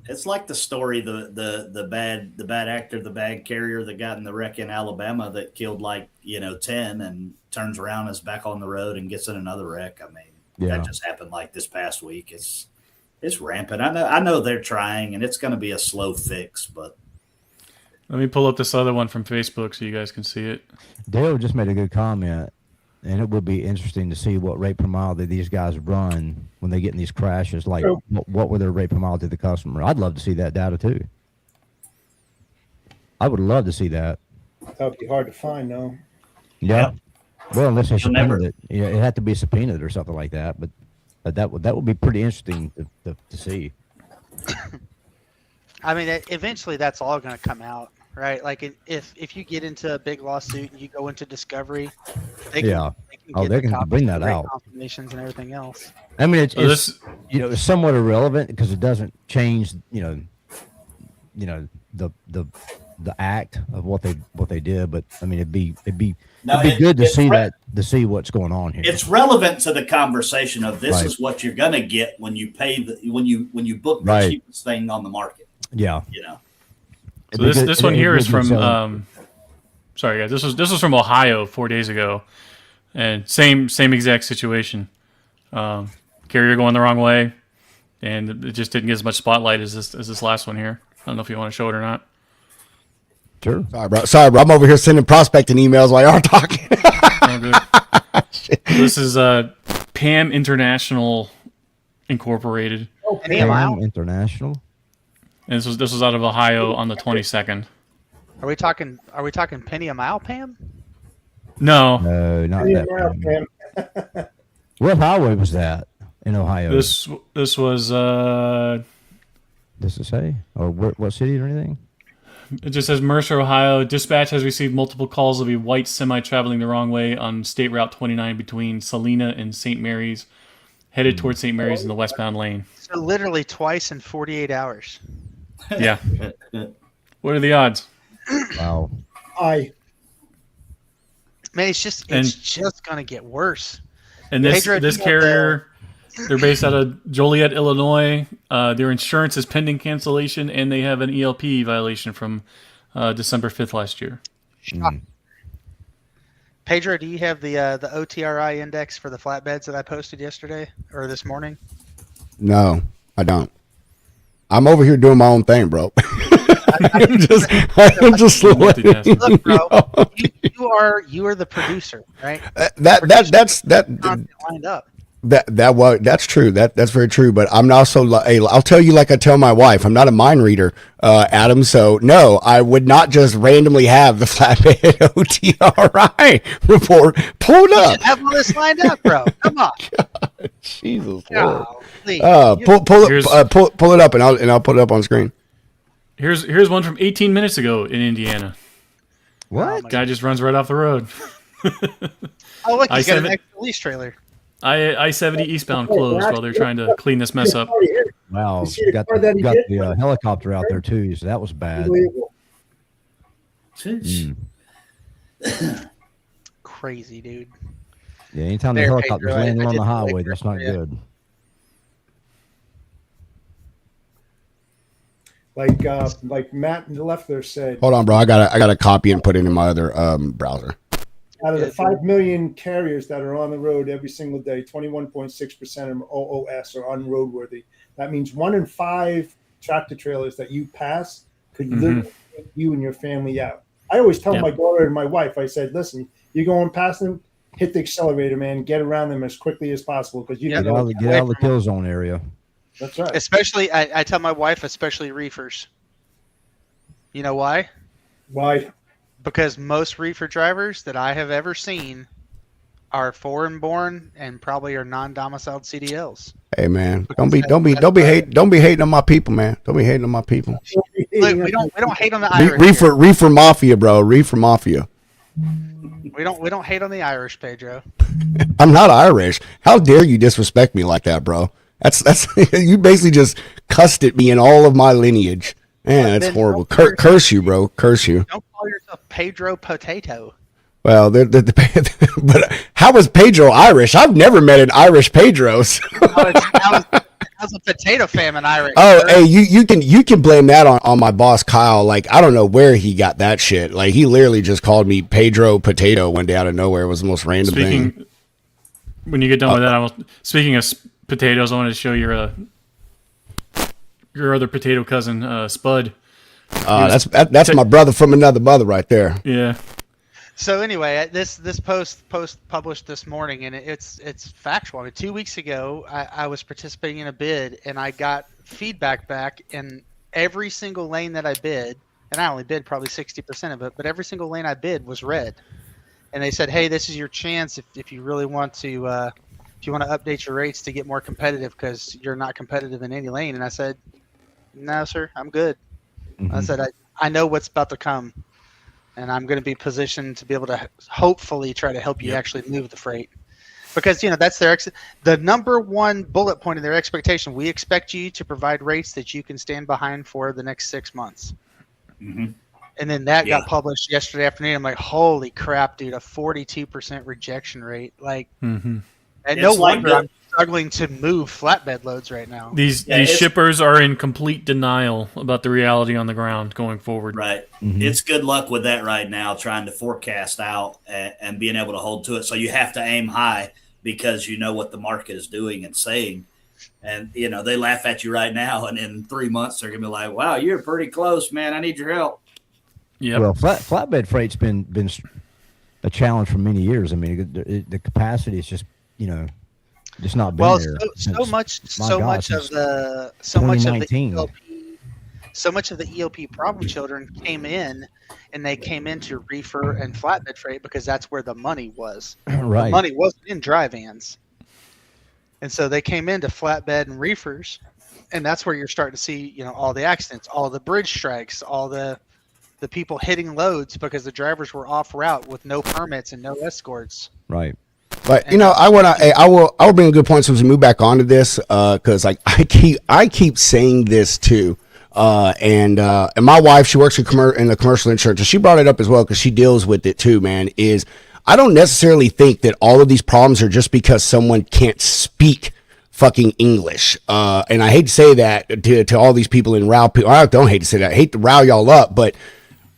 It's like the story the bad actor, the bad carrier that got in the wreck in Alabama that killed 10 and turns around, is back on the road and gets in another wreck. I mean, that just happened like this past week. It's rampant. I know they're trying, and it's going to be a slow fix, but Let me pull up this other one from Facebook so you guys can see it. Dale just made a good comment, and it would be interesting to see what rate per mile that these guys run when they get in these crashes. Like, what were their rate per mile to the customer? I'd love to see that data too. I would love to see that. That would be hard to find, though. Yeah. Well, unless they You'll never- subpoenaed it, it had to be subpoenaed or something like that. But that would be pretty interesting to see. I mean, eventually that's all going to come out, right? Like if you get into a big lawsuit and you go into discovery, they can, they can bring that out. Confirmations and everything else. I mean, it's it's somewhat irrelevant because it doesn't change the act of what they did. But I mean, it'd be good to see to see what's going on here. It's relevant to the conversation of this Right. is what you're going to get when you pay when you book the Right. cheapest thing on the market. Yeah. You know. So this one here is from sorry guys, this was from Ohio 4 days ago, and same exact situation. Carrier going the wrong way, and it just didn't get as much spotlight as this last one here. I don't know if you want to show it or not. Sure. Sorry, bro. I'm over here sending prospecting emails while y'all talking. Oh, good. This is PAM International Incorporated, PAM International. and this was out of Ohio on the 22nd. Are we talking penny a mile, Pam? No, No, not Yeah, that. Pam. What highway was that in Ohio? this was Does it say? Or what city or anything? it just says Mercer, Ohio. Dispatch has received multiple calls of a white semi traveling the wrong way on State Route 29 between Salina and St. Mary's, headed towards St. Mary's in the westbound lane. So literally twice in 48 hours. Yeah. What are the odds? Wow. I Man, it's just gonna get worse. And this Pedro, this do you carrier, they're based out of Joliet, Illinois. Their insurance is pending cancellation, and they have an ELP violation from December 5th last year. Pedro, do you have the OTRI index for the flatbeds that I posted yesterday or this morning? No, I don't. I'm over here doing my own thing, bro. I'm just Multitasking. Look, bro, you are the producer, right? that's Content lined up. that's true. That's very true. But I'm also I'll tell you like I tell my wife. I'm not a mind reader, Adam. So no, I would not just randomly have the flatbed OTRI report pulled You up. should have all this lined up, bro. Come on. Jesus Golly. pull it up and I'll put it up on screen. Here's one from 18 minutes ago in Indiana. What? Guy just runs right off the road. Oh, look, he's got an I-7 extra lease trailer. I-70 eastbound closed while they're trying to clean this mess up. Wow. You see You the got car that he hit? the helicopter out there too, so that was bad. Unbelievable. Crazy, dude. Yeah, anytime the There, helicopter's Pedro, landing I on the did highway, like that's that not for you. good. Like Matt Leffler said, Hold on, bro. I gotta copy and put it in my other browser. out of the 5 million carriers that are on the road every single day, 21.6% of OOS are unroadworthy. That means 1 in 5 tractor trailers that you pass could literally take you and your family out. I always tell my daughter and my wife, I said, listen, you're going past them, hit the accelerator, man, get around them as quickly as possible because you Get can out of the kill zone area. That's right. Especially, I tell my wife, especially reefers. You know why? Why? Because most reefer drivers that I have ever seen are foreign born and probably are non-domiciled CDLs. Hey man, don't be hating on my people, man. Don't be hating on my people. Look, we don't hate on the Irish. Reefer mafia, bro. Reefer mafia. We don't hate on the Irish, Pedro. I'm not Irish. How dare you disrespect me like that, bro? That's you basically just cussed at me in all of my lineage. Man, that's horrible. Curse you, bro. Curse you. Don't call yourself Pedro Potato. Well, but how is Pedro Irish? I've never met an Irish Pedro. So. How's a potato famine Irish? Oh, hey, you can blame that on my boss Kyle. Like I don't know where he got that shit. Like he literally just called me Pedro Potato one day out of nowhere. It was the most random thing. When you get done with that, speaking of potatoes, I wanted to show your other potato cousin, Spud. That's my brother from another mother right there. Yeah. So anyway, this post published this morning, and it's factual. I mean, 2 weeks ago, I was participating in a bid, and I got feedback back in every single lane that I bid, and I only bid probably 60% of it, but every single lane I bid was red. And they said, hey, this is your chance if you really want to update your rates to get more competitive because you're not competitive in any lane. And I said, no, sir, I'm good. Mm-hmm. I said, I know what's about to come, and I'm going to be positioned to be able to hopefully try to help you actually move the freight. Because, that's the number one bullet point of their expectation. We expect you to provide rates that you can stand behind for the next 6 months. Mm-hmm. And then that got published yesterday afternoon. I'm like, holy crap, dude, a 42% rejection rate. Like, and no wonder I'm struggling to move flatbed loads right now. These shippers are in complete denial about the reality on the ground going forward. Right. Mm-hmm. It's good luck with that right now, trying to forecast out and being able to hold to it. So you have to aim high because you know what the market is doing and saying. And, they laugh at you right now, and in 3 months they're going to be like, wow, you're pretty close, man. I need your help. Yeah. Well, flatbed freight's been a challenge for many years. I mean, the capacity is just just not been there. So much of the ELP problem children came in, and they came into reefer and flatbed freight because that's where the money was. Right. The money wasn't in dry vans, and so they came into flatbed and reefers, and that's where you're starting to see all the accidents, all the bridge strikes, all the people hitting loads because the drivers were off route with no permits and no escorts. Right. But I will bring a good point as we move back onto this because I keep saying this too, and my wife, she works in the commercial insurance, and she brought it up as well because she deals with it too. Man, is I don't necessarily think that all of these problems are just because someone can't speak fucking English. And I hate to say that to all these people in row. I don't hate to say that. I hate to rile y'all up, but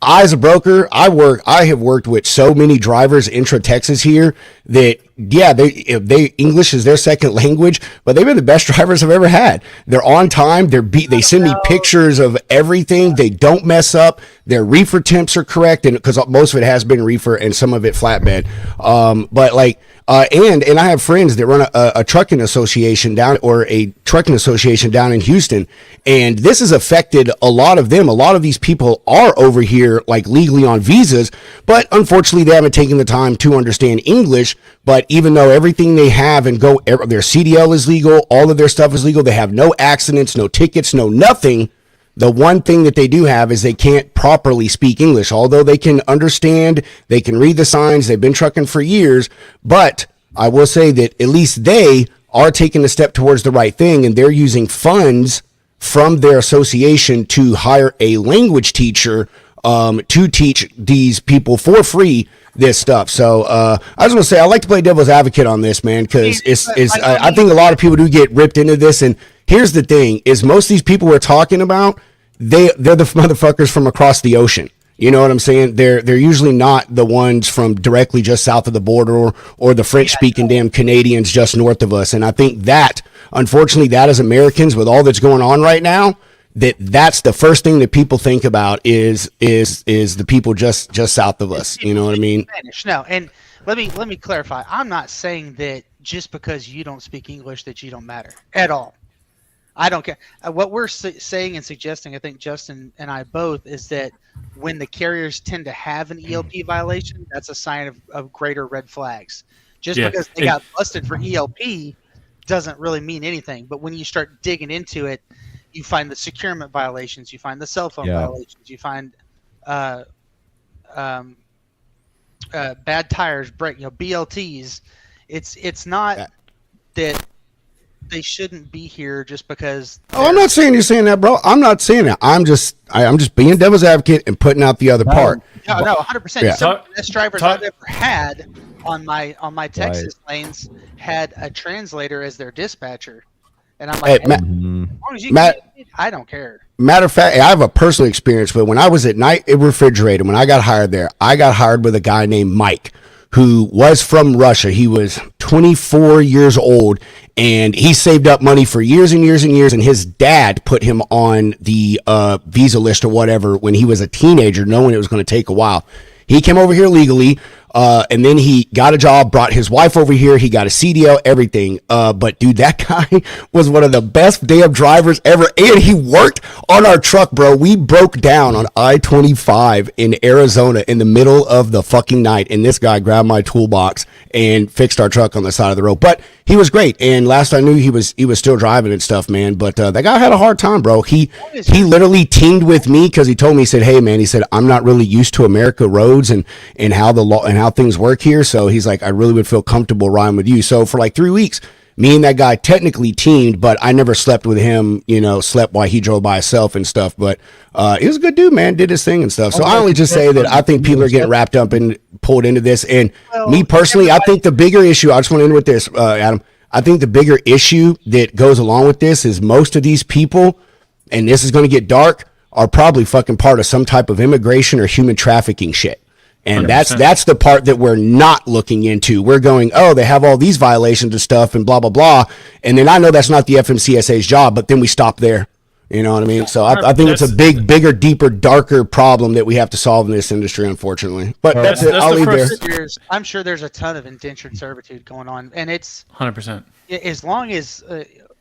I, as a broker, I have worked with so many drivers intra Texas here that they English is their second language, but they've been the best drivers I've ever had. They're on time. They send me pictures of everything. They don't mess up. Their reefer temps are correct, and because most of it has been reefer and some of it flatbed. But like. And I have friends that run a trucking association down in Houston, and this has affected a lot of them. A lot of these people are over here like legally on visas, but unfortunately they haven't taken the time to understand English. But even though everything they have their CDL is legal, all of their stuff is legal, they have no accidents, no tickets, no nothing. The one thing that they do have is they can't properly speak English, although they can understand, they can read the signs, they've been trucking for years. But I will say that at least they are taking a step towards the right thing, and they're using funds from their association to hire a language teacher to teach these people for free this stuff. So I was going to say, I like to play devil's advocate on this, man, because I think a lot of people do get ripped into this. And here's the thing is most of these people we're talking about, they're the motherfuckers from across the ocean. You know what I'm saying? They're usually not the ones from directly just south of the border or the French speaking damn Canadians just north of us. And I think that, unfortunately, that as Americans with all that's going on right now, that's the first thing that people think about is the people just south of us. You know what I mean? Spanish. No, and let me clarify. I'm not saying that just because you don't speak English that you don't matter at all. I don't care. What we're saying and suggesting, I think Justin and I both, is that when the carriers tend to have an ELP violation, that's a sign of greater red flags. Just because they got busted for ELP doesn't really mean anything. But when you start digging into it, you find the securement violations, you find the cell phone violations, you find bad tires, BLTs. It's not that they shouldn't be here just because. Oh, I'm not saying you're saying that, bro. I'm not saying that. I'm just being devil's advocate and putting out the other part. No, 100%. Yeah. Some of the best drivers I've ever had on my Texas lanes had a translator as their dispatcher, and I'm like, as long as you I don't care. Matter of fact, I have a personal experience, but when I was at night refrigerator, when I got hired there, I got hired with a guy named Mike, who was from Russia. He was 24 years old, and he saved up money for years and years and years, and his dad put him on the visa list or whatever when he was a teenager, knowing it was going to take a while. He came over here legally, and then he got a job, brought his wife over here. He got a CDL, everything. But dude, that guy was one of the best damn drivers ever. And he worked on our truck, bro. We broke down on I-25 in Arizona in the middle of the fucking night. And this guy grabbed my toolbox and fixed our truck on the side of the road. But he was great. And last I knew, he was still driving and stuff, man. But that guy had a hard time, bro. He literally teamed with me because he told me, he said, hey, man, he said, I'm not really used to America roads and how the law and how things work here. So he's like, I really would feel comfortable riding with you. So for like 3 weeks, me and that guy technically teamed, but I never slept with him, slept while he drove by himself and stuff. But he was a good dude, man, did his thing and stuff. So I only just say that I think people are getting wrapped up and pulled into this. And me personally, I think the bigger issue, I just want to end with this, Adam. I think the bigger issue that goes along with this is most of these people, and this is going to get dark, are probably fucking part of some type of immigration or human trafficking shit. And 100%. that's the part that we're not looking into. We're going, oh, they have all these violations and stuff and blah, blah, blah. And then I know that's not the FMCSA's job, but then we stop there. You know what I mean? So I think it's a bigger, deeper, darker problem that we have to solve in this industry, unfortunately. But that's it. I'll leave there. I'm sure there's a ton of indentured servitude going on. And it's 100%. As long as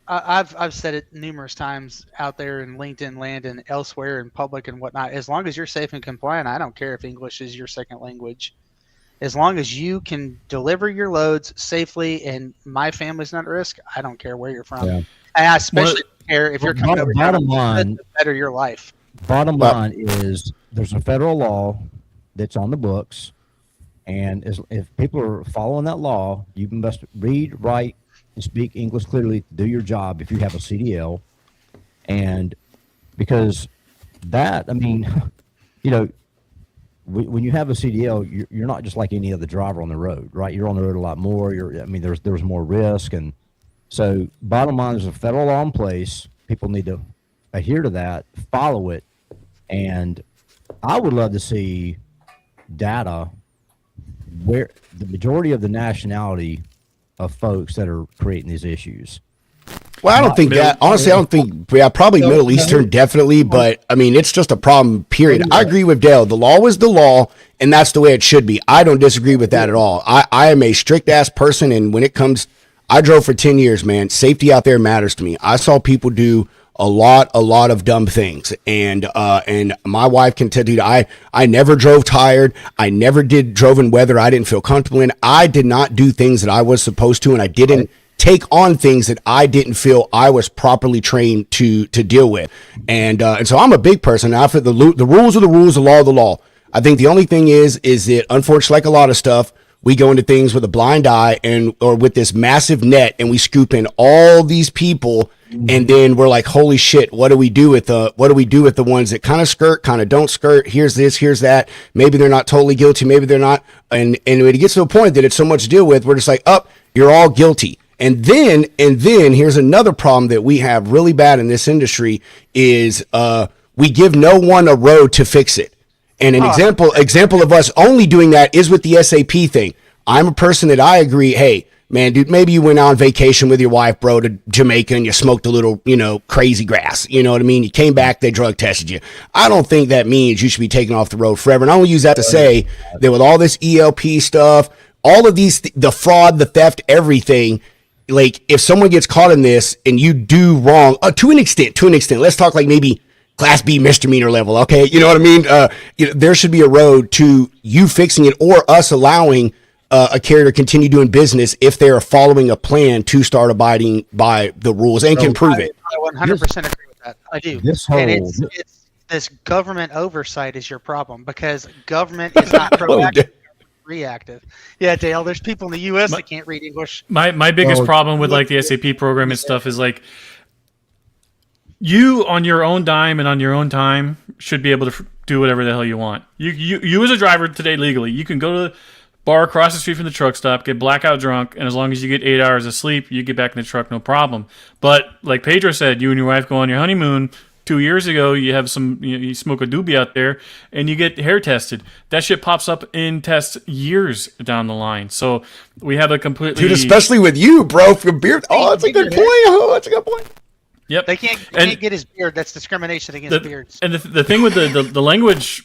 I've said it numerous times out there in LinkedIn land and elsewhere in public and whatnot. As long as you're safe and compliant, I don't care if English is your second language. As long as you can deliver your loads safely and my family's not at risk, I don't care where you're from. Yeah. And I especially don't care if you're coming over to better your life. Bottom line is there's a federal law that's on the books, and if people are following that law, you must read, write, and speak English clearly to do your job if you have a CDL. And because that, I mean, when you have a CDL, you're not just like any other driver on the road, right? You're on the road a lot more. There's more risk. And so bottom line, there's a federal law in place. People need to adhere to that, follow it. And I would love to see data where the majority of the nationality of folks that are creating these issues. Well, I don't think that. Honestly, I don't think. Yeah, probably Middle Eastern, definitely. But I mean, it's just a problem. Period. I agree with Dale. The law was the law, and that's the way it should be. I don't disagree with that at all. I am a strict ass person, and when it comes, I drove for 10 years, man. Safety out there matters to me. I saw people do a lot of dumb things, and my wife can tell you, I never drove tired. I never drove in weather I didn't feel comfortable in. I did not do things that I was supposed to, and I didn't take on things that I didn't feel I was properly trained to deal with. And so I'm a big person. I feel the rules are the rules, the law are the law. I think the only thing is that unfortunately, like a lot of stuff, we go into things with a blind eye or with this massive net, and we scoop in all these people, and then we're like, holy shit, what do we do with the ones that kind of skirt, kind of don't skirt? Here's this, here's that. Maybe they're not totally guilty, maybe they're not. And when it gets to a point that it's so much to deal with, we're just like, you're all guilty. And then here's another problem that we have really bad in this industry is we give no one a road to fix it. And an example of us only doing that is with the SAP thing. I'm a person that I agree, hey, man, dude, maybe you went on vacation with your wife, bro, to Jamaica, and you smoked a little, crazy grass. You know what I mean? You came back, they drug tested you. I don't think that means you should be taken off the road forever. And I only use that to say that with all this ELP stuff, all of these, the fraud, the theft, everything, like if someone gets caught in this and you do wrong, to an extent, let's talk like maybe Class B misdemeanor level, okay? You know what I mean? There should be a road to you fixing it or us allowing a carrier to continue doing business if they are following a plan to start abiding by the rules and can prove it. I 100% agree with that. I do. It's this government oversight is your problem because government is not proactive. Reactive. Yeah, Dale, there's people in the U.S. that can't read English. My biggest problem with like the SAP program and stuff is like you on your own dime and on your own time should be able to do whatever the hell you want. You as a driver today legally, you can go to the bar across the street from the truck stop, get blackout drunk, and as long as you get 8 hours of sleep, you get back in the truck, no problem. But like Pedro said, you and your wife go on your honeymoon 2 years ago, you have you smoke a doobie out there and you get hair tested. That shit pops up in tests years down the line. So we have a completely... Dude, especially with you, bro, for beard. Oh, that's a good point. Oh, that's a good point. Yep. They can't get his beard. That's discrimination against beards. And the thing with the language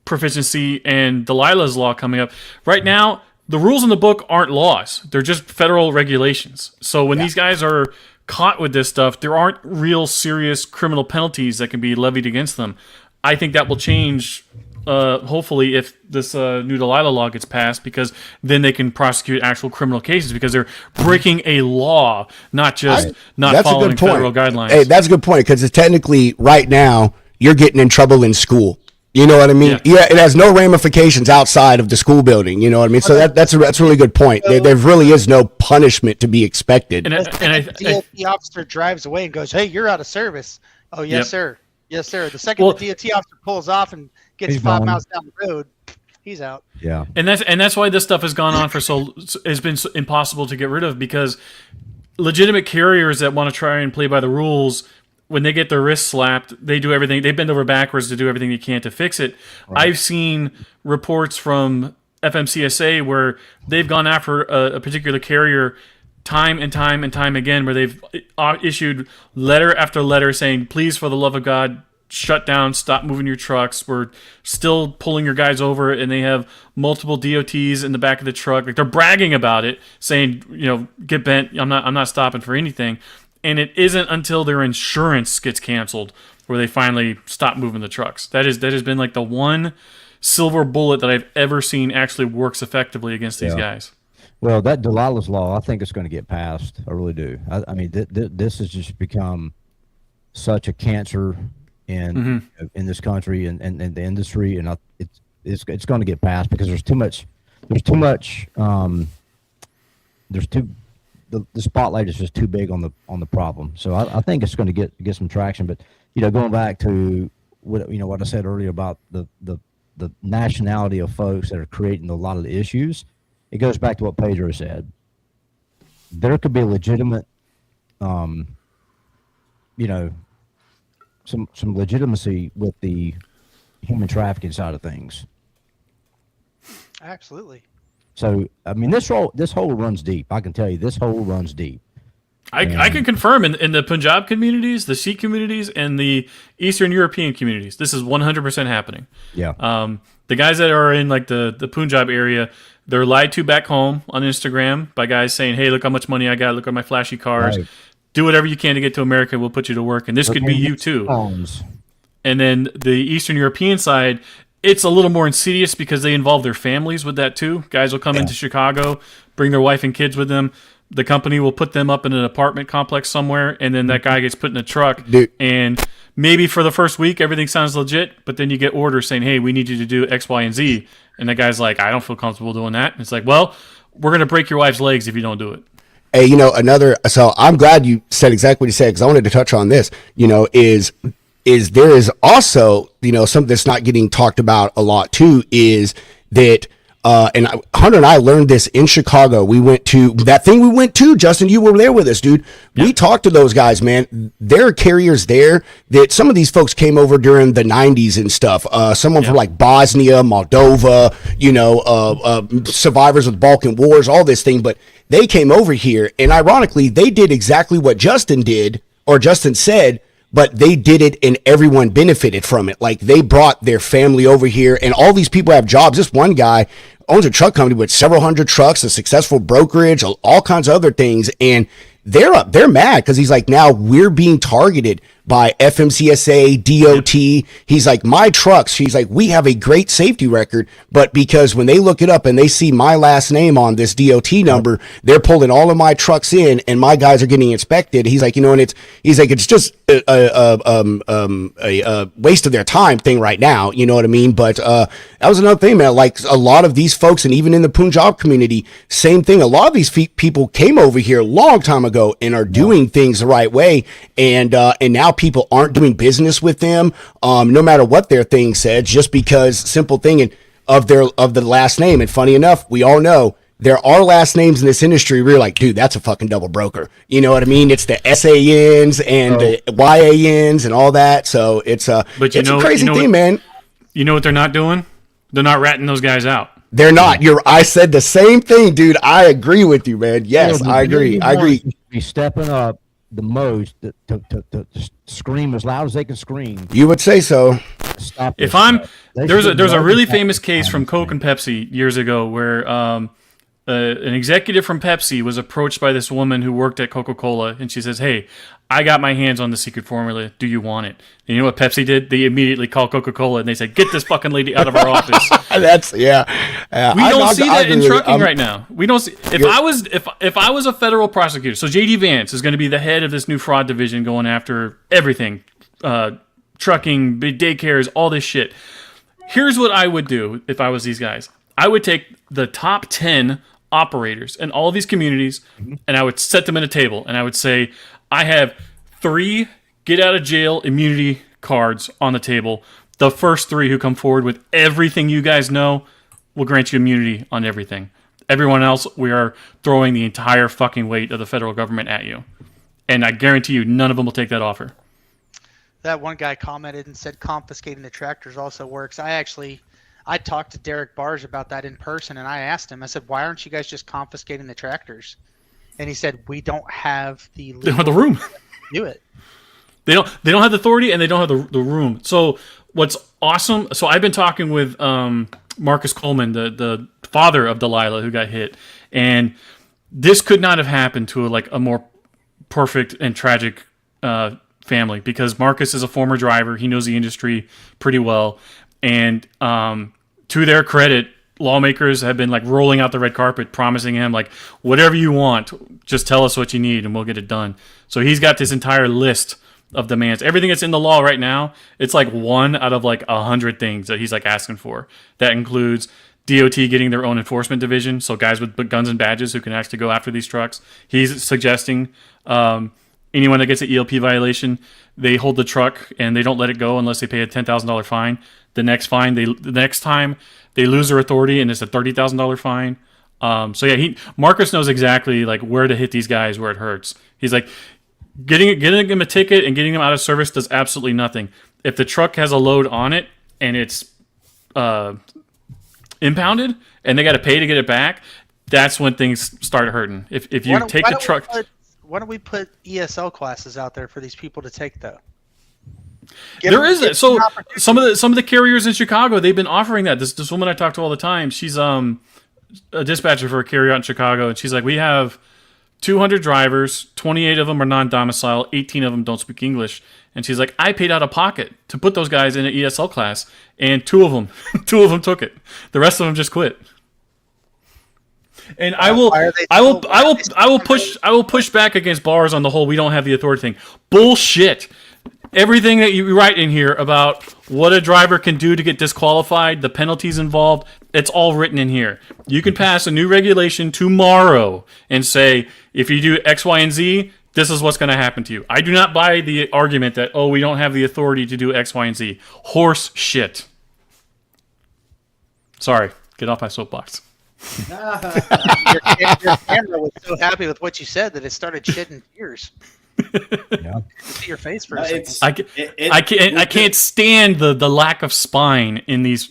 proficiency and Delilah's law coming up right now, the rules in the book aren't laws. They're just federal regulations. So when these guys are caught with this stuff, there aren't real serious criminal penalties that can be levied against them. I think that will change, hopefully, if this new Delilah law gets passed, because then they can prosecute actual criminal cases because they're breaking a law, not just not following federal guidelines. Hey, that's a good point, because it's technically right now you're getting in trouble in school. You know what I mean? Yeah, it has no ramifications outside of the school building. You know what I mean? So that's a really good point. There really is no punishment to be expected. And the officer drives away and goes, "Hey, you're out of service." Oh, yes, sir. Yes, sir. The second the DOT officer pulls off and gets 5 miles down the road, he's out. Yeah. And that's why this stuff has gone on for has been so impossible to get rid of, because legitimate carriers that want to try and play by the rules, when they get their wrists slapped, they do everything. They bend over backwards to do everything they can to fix it. Right. I've seen reports from FMCSA where they've gone after a particular carrier time and time and time again, where they've issued letter after letter saying, please, for the love of God, shut down, stop moving your trucks. We're still pulling your guys over, and they have multiple DOTs in the back of the truck. Like, they're bragging about it, saying, get bent. I'm not stopping for anything. And it isn't until their insurance gets canceled where they finally stop moving the trucks. That has been like the one silver bullet that I've ever seen actually works effectively against these guys. Well, that Delilah's law, I think it's going to get passed. I really do. I mean, this has just become such a cancer in this country and the industry, and it's going to get passed because the spotlight is just too big on the problem. So I think it's going to get some traction. But going back to what I said earlier about the nationality of folks that are creating a lot of the issues, it goes back to what Pedro said. There could be a legitimate, some legitimacy with the human trafficking side of things. Absolutely. So, I mean, this hole runs deep. I can tell you, this hole runs deep. I can confirm in the Punjab communities, the Sikh communities, and the Eastern European communities, this is 100% happening. Yeah. The guys that are in like the Punjab area, they're lied to back home on Instagram by guys saying, "Hey, look how much money I got. Look at my flashy cars. Right. Do whatever you can to get to America. We'll put you to work." And this could be you too. Phones. And then the Eastern European side, it's a little more insidious because they involve their families with that too. Guys will come into Chicago, bring their wife and kids with them. The company will put them up in an apartment complex somewhere, and then that guy gets put in a truck. Dude. And maybe for the first week, everything sounds legit, but then you get orders saying, "Hey, we need you to do X, Y, and Z." And the guy's like, "I don't feel comfortable doing that." And it's like, "Well, we're going to break your wife's legs if you don't do it." Hey, so I'm glad you said exactly what you said, because I wanted to touch on this, is there is also, something that's not getting talked about a lot too, is that, Hunter and I learned this in Chicago. We went to that thing we went to, Justin, you were there with us, dude. Yep. We talked to those guys, man. There are carriers there that some of these folks came over during the 90s and stuff. Someone from like Bosnia, Moldova, survivors of the Balkan Wars, all this thing, but they came over here, and ironically, they did exactly what Justin did, or Justin said, but they did it and everyone benefited from it. Like, they brought their family over here, and all these people have jobs. This one guy owns a truck company with several hundred trucks, a successful brokerage, all kinds of other things. And they're mad because he's like, now we're being targeted by FMCSA, DOT. He's like, my trucks, he's like, we have a great safety record, but because when they look it up and they see my last name on this DOT number, they're pulling all of my trucks in and my guys are getting inspected. He's like, and it's just a waste of their time thing right now. You know what I mean? But that was another thing, man. Like, a lot of these folks, and even in the Punjab community, same thing. A lot of these people came over here a long time ago and are doing things the right way, and now people aren't doing business with them, no matter what their thing said, just because simple thing of the last name. And funny enough, we all know there are last names in this industry where you're like, dude, that's a fucking double broker. You know what I mean? It's the SANs and the YANs and all that. So it's a crazy thing, man. You know what they're not doing? They're not ratting those guys out. They're not. I said the same thing, dude. I agree with you, man. Yes, I agree. Be stepping up the most to scream as loud as they can scream. You would say so. Stop. If there's a really famous case from Coke and Pepsi years ago where an executive from Pepsi was approached by this woman who worked at Coca-Cola, and she says, "Hey, I got my hands on the secret formula. Do you want it?" And you know what Pepsi did? They immediately called Coca-Cola and they said, "Get this fucking lady out of our office." We don't see that in trucking right now. We don't see. If I was a federal prosecutor, so JD Vance is going to be the head of this new fraud division going after everything, trucking, big daycares, all this shit. Here's what I would do if I was these guys. I would take the top 10 operators in all of these communities, and I would set them at a table, and I would say, I have 3 get out of jail immunity cards on the table. The first 3 who come forward with everything you guys know will grant you immunity on everything. Everyone else, we are throwing the entire fucking weight of the federal government at you. And I guarantee you, none of them will take that offer. That one guy commented and said confiscating the tractors also works. I talked to Derek Barge about that in person, and I asked him, I said, why aren't you guys just confiscating the tractors? And he said, we don't have the room to do it. They don't have the authority, and they don't have the room. So what's awesome, so I've been talking with Marcus Coleman, the father of Delilah, who got hit, and this could not have happened to a more perfect and tragic family, because Marcus is a former driver. He knows the industry pretty well, and to their credit, lawmakers have been rolling out the red carpet, promising him whatever you want, just tell us what you need and we'll get it done. So he's got this entire list of demands. Everything that's in the law right now, it's 1 out of 100 things that he's asking for. That includes DOT getting their own enforcement division, so guys with guns and badges who can actually go after these trucks. He's suggesting anyone that gets an ELP violation, they hold the truck and they don't let it go unless they pay a $10,000 fine. The next time they lose their authority, and it's a $30,000 fine. Marcus knows exactly where to hit these guys where it hurts. He's getting them a ticket and getting them out of service does absolutely nothing. If the truck has a load on it and it's impounded and they got to pay to get it back, that's when things start hurting. If you take the truck, why don't we put ESL classes out there for these people to take though? There is so some of the carriers in Chicago, they've been offering that. This woman I talk to all the time, she's a dispatcher for a carrier out in Chicago, and she's like, we have 200 drivers, 28 of them are non-domicile, 18 of them don't speak English, and she's like, I paid out of pocket to put those guys in an ESL class, and two of them took it. The rest of them just quit. And I will push back against bars on the whole we don't have the authority thing. Bullshit. Everything that you write in here about what a driver can do to get disqualified, the penalties involved, it's all written in here. You can pass a new regulation tomorrow and say, if you do X, Y, and Z, this is what's going to happen to you. I do not buy the argument that, we don't have the authority to do X, Y, and Z. Horse shit. Get off my soapbox. Your camera was so happy with what you said that it started shedding tears. Yeah. See your face for a second. I can't stand the lack of spine in these.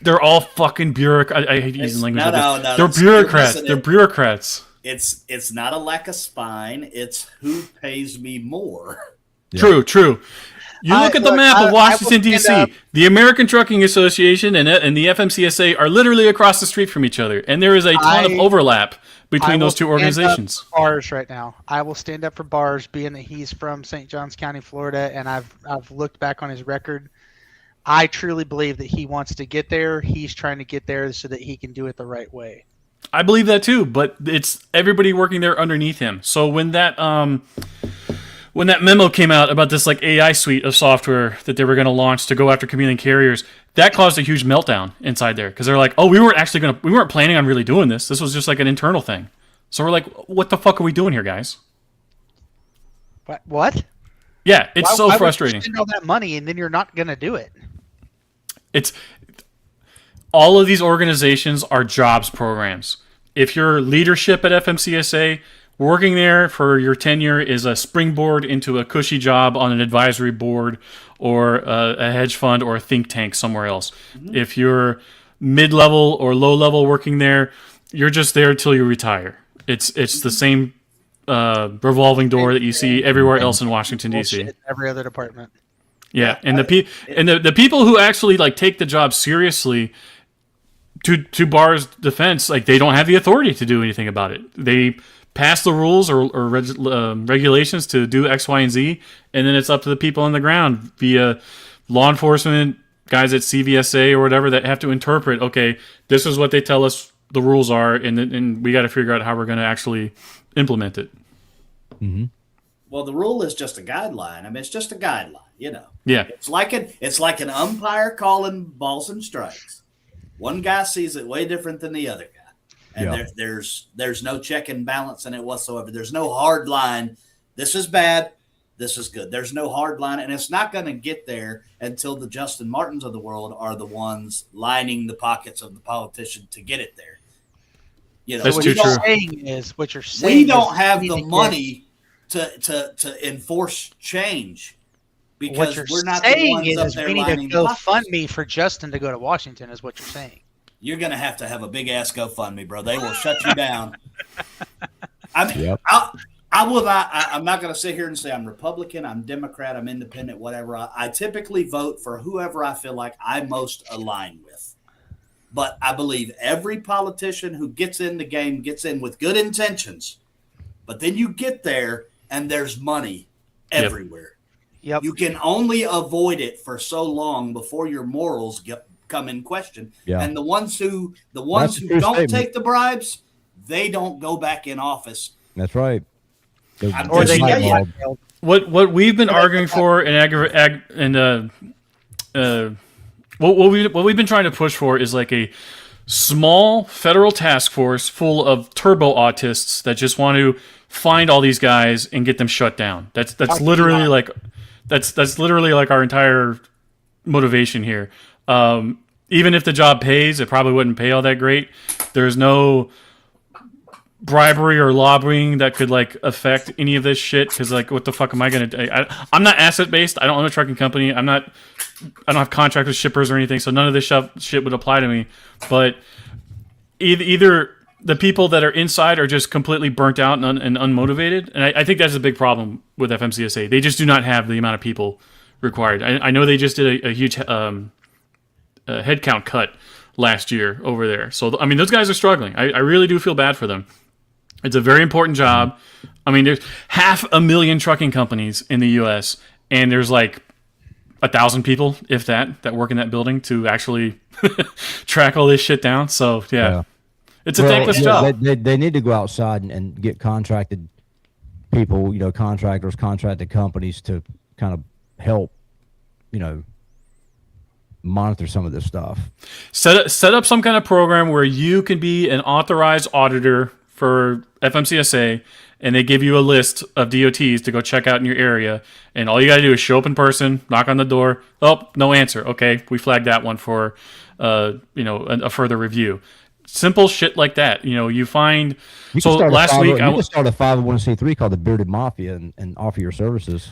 They're all fucking bureaucrats. I hate using language. No, they're bureaucrats. They're bureaucrats. It's not a lack of spine. It's who pays me more. Yeah. True. You look at the map of Washington, D.C. The American Trucking Association and the FMCSA are literally across the street from each other, and there is a ton of overlap between those two organizations. Bars right now. I will stand up for Bars, being that he's from St. Johns County, Florida, and I've looked back on his record. I truly believe that he wants to get there. He's trying to get there so that he can do it the right way. I believe that too, but it's everybody working there underneath him. So when that memo came out about this AI suite of software that they were going to launch to go after chameleon carriers, that caused a huge meltdown inside there, because they're like, we weren't planning on really doing this. This was just an internal thing. So we're like, what the fuck are we doing here, guys? What? Yeah, it's so frustrating. Why would you spend all that money and then you're not going to do it? It's all of these organizations are jobs programs. if your leadership at FMCSA, working there for your tenure is a springboard into a cushy job on an advisory board or a hedge fund or a think tank somewhere else. If you're mid-level or low-level working there, you're just there until you retire. It's the same revolving door that you see everywhere else in Washington, D.C. Bullshit, every other department. Yeah, and the people who actually like take the job seriously, to Barr's defense, like they don't have the authority to do anything about it. They pass the rules or regulations to do X, Y, and Z, and then it's up to the people on the ground via law enforcement, guys at CVSA or whatever that have to interpret. Okay, this is what they tell us the rules are, and we got to figure out how we're going to actually implement it. Mm-hmm. Well, the rule is just a guideline. I mean, it's just a guideline, you know. Yeah. It's like an umpire calling balls and strikes. One guy sees it way different than the other guy, and there's no check and balance in it whatsoever. There's no hard line. This is bad. This is good. There's no hard line, and it's not going to get there until the Justin Martins of the world are the ones lining the pockets of the politician to get it there. You know, That's what too you're true. saying is what you're saying. we don't is have we the need to money to enforce change what because you're we're not the saying ones up is there we need to lining the go pockets. fund me for Justin to go to Washington. Is what you're saying. You're going to have a big ass GoFundMe, bro. They will shut you down. Yep. I will not. I'm not going to sit here and say I'm Republican, I'm Democrat, I'm independent, whatever. I typically vote for whoever I feel like I most align with. But I believe every politician who gets in the game gets in with good intentions. But then you get there and there's money everywhere. Yep. You can only avoid it for so long before your morals come in question. Yeah. And the ones who a don't true statement. take the bribes, they don't go back in office. That's right. Or they Light get- bulb. What we've been arguing for in what we've been trying to push for is like a small federal task force full of turbo autists that just want to find all these guys and get them shut down. That's literally like our entire motivation here. Even if the job pays, it probably wouldn't pay all that great. There's no bribery or lobbying that could like affect any of this shit because like what the fuck am I gonna do? I'm not asset based. I don't own a trucking company. I don't have contract with shippers or anything, so none of this shit would apply to me. But either the people that are inside are just completely burnt out and unmotivated, and I think that's a big problem with FMCSA. They just do not have the amount of people required. I know they just did a huge headcount cut last year over there, so I mean those guys are struggling. I really do feel bad for them. It's a very important job. I mean, there's 500,000 trucking companies in the U.S., and there's like 1,000 people, if that work in that building to actually track all this shit down. So, yeah. It's a thankless job. They need to go outside and get contracted people, contractors, contracted companies to kind of help, monitor some of this stuff. Set up some kind of program where you can be an authorized auditor for FMCSA, and they give you a list of DOTs to go check out in your area, and all you got to do is show up in person, knock on the door. Oh, no answer. Okay, we flagged that one for a further review. Simple shit like that. You find. So last week, you can start a 501c3 called the Bearded Mafia and offer your services.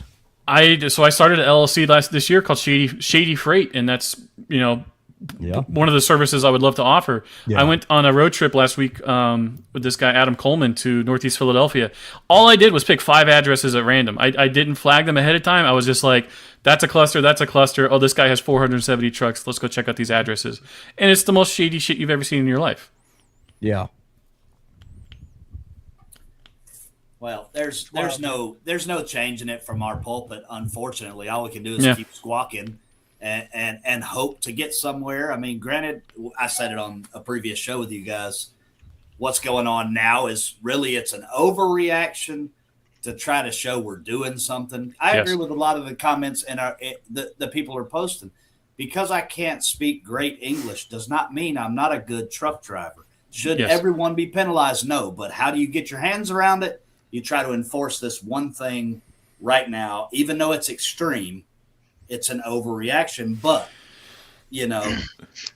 I started an LLC this year called Shady Freight, and that's one of the services I would love to offer. Yeah. I went on a road trip last week with this guy Adam Coleman to Northeast Philadelphia. All I did was pick 5 addresses at random. I didn't flag them ahead of time. I was just like, that's a cluster, that's a cluster. Oh, this guy has 470 trucks. Let's go check out these addresses. And it's the most shady shit you've ever seen in your life. Yeah. Well, there's no changing it from our pulpit. Unfortunately, all we can do is keep squawking and hope to get somewhere. I mean, granted, I said it on a previous show with you guys. What's going on now is really it's an overreaction to try to show we're doing something. I agree with a lot of the comments and the people are posting. Because I can't speak great English does not mean I'm not a good truck driver. Should everyone be penalized? No. But how do you get your hands around it? You try to enforce this one thing right now, even though it's extreme. It's an overreaction, but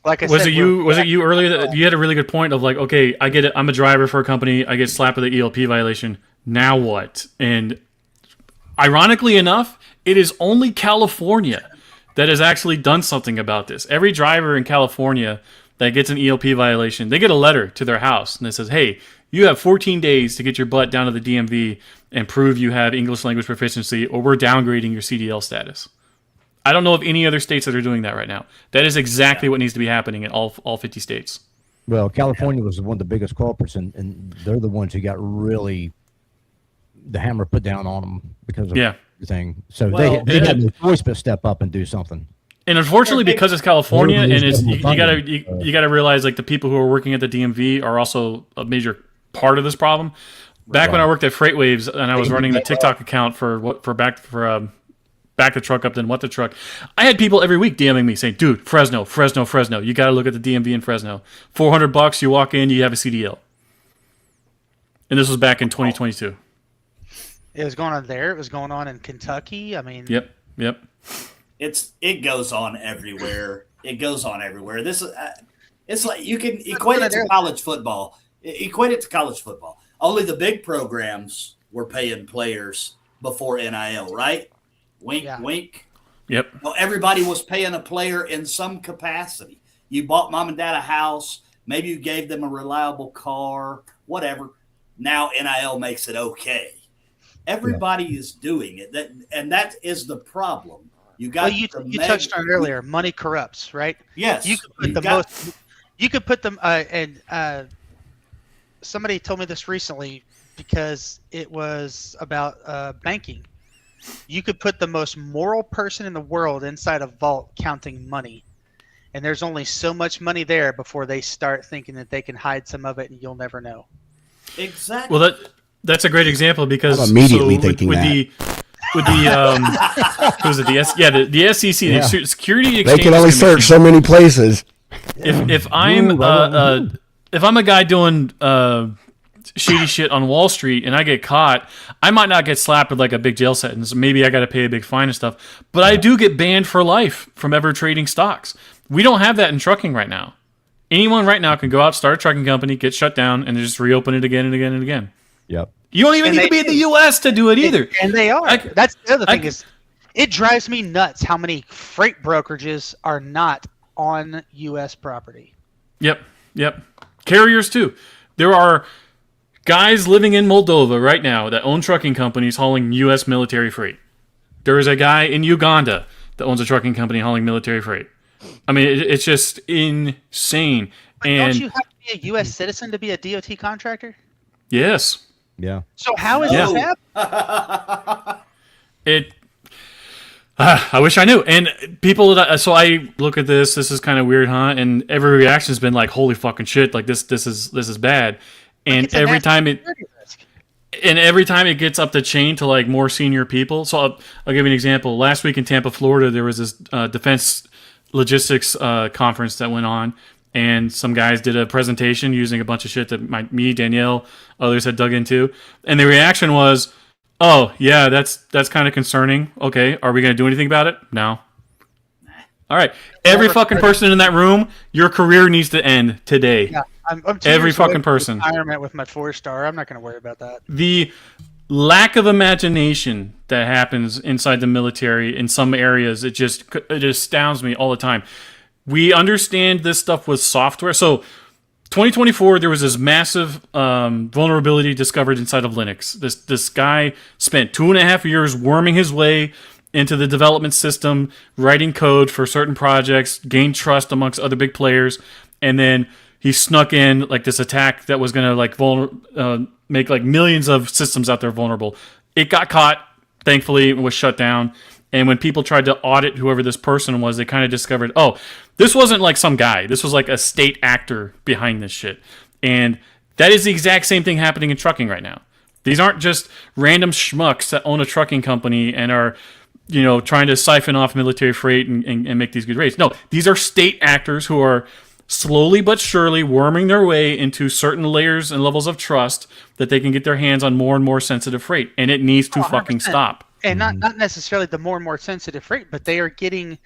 Like I Was said, it you? Was it you earlier that you had a really good point of like, okay, I get it. I'm a driver for a company. I get slapped with an ELP violation. Now what? And ironically enough, it is only California that has actually done something about this. Every driver in California that gets an ELP violation, they get a letter to their house and it says, hey, you have 14 days to get your butt down to the DMV and prove you have English language proficiency, or we're downgrading your CDL status. I don't know of any other states that are doing that right now. That is exactly what needs to be happening in all 50 states. Well, California was one of the biggest culprits, and they're the ones who got really the hammer put down on them because of everything. So they had no choice but step up and do something. And unfortunately, because it's California, and it's you gotta realize like the people who are working at the DMV are also a major part of this problem. Back when I worked at FreightWaves and I was running the TikTok account for Back the Truck Up, then What the Truck, I had people every week DMing me saying, dude, Fresno, you got to look at the DMV in Fresno. $400, you walk in, you have a CDL. And this was back in 2022. It was going on there. It was going on in Kentucky. I mean, Yep. It goes on everywhere. This is it's like you can equate it to college football. Only the big programs were paying players before NIL, right? Wink, wink. Yep. Well, everybody was paying a player in some capacity. You bought mom and dad a house. Maybe you gave them a reliable car, whatever. Now NIL makes it okay. Everybody is doing it, and that is the problem. You touched on it earlier. Money corrupts, right? Yes. You could put them. And somebody told me this recently because it was about banking. You could put the most moral person in the world inside a vault counting money, and there's only so much money there before they start thinking that they can hide some of it, and you'll never know. Exactly. Well, that's a great example because I'm immediately thinking with that. The SEC, the Security Exchange. They can only search so many places. If I'm a guy doing shady shit on Wall Street and I get caught, I might not get slapped with like a big jail sentence. Maybe I got to pay a big fine and stuff, but I do get banned for life from ever trading stocks. We don't have that in trucking right now. Anyone right now can go out, start a trucking company, get shut down, and just reopen it again and again and again. Yep. You don't even need to be in the U.S. to do it either. And they are. That's the other thing is, it drives me nuts how many freight brokerages are not on U.S. property. Yep. Carriers too. There are guys living in Moldova right now that own trucking companies hauling U.S. military freight. There is a guy in Uganda that owns a trucking company hauling military freight. I mean, it's just insane. But don't you have to be a U.S. citizen to be a DOT contractor? Yes. Yeah. So how is this happening? I wish I knew. And people, so I look at this. This is kind of weird, huh? And every reaction has been like, "Holy fucking shit! Like this is bad." And every time it gets up the chain to like more senior people. So I'll give you an example. Last week in Tampa, Florida, there was this defense logistics conference that went on, and some guys did a presentation using a bunch of shit that me, Danielle, others had dug into, and the reaction was, "Oh yeah, that's kind of concerning. Okay, are we going to do anything about it? No. All right, every fucking person in that room, your career needs to end today. Yeah, I'm every fucking person. Retirement with my 4-star. I'm not going to worry about that. The lack of imagination that happens inside the military in some areas, it astounds me all the time. We understand this stuff with software. So 2024, there was this massive vulnerability discovered inside of Linux. This guy spent 2.5 years worming his way into the development system, writing code for certain projects, gained trust amongst other big players, and then he snuck in like this attack that was going to like make like millions of systems out there vulnerable. It got caught, thankfully, it was shut down. And when people tried to audit whoever this person was, they kind of discovered, oh, this wasn't like some guy. This was like a state actor behind this shit. And that is the exact same thing happening in trucking right now. These aren't just random schmucks that own a trucking company and are, trying to siphon off military freight and make these good rates. No, these are state actors who are slowly but surely worming their way into certain layers and levels of trust that they can get their hands on more and more sensitive freight. And it needs to fucking stop. And not necessarily the more and more sensitive freight, but they are getting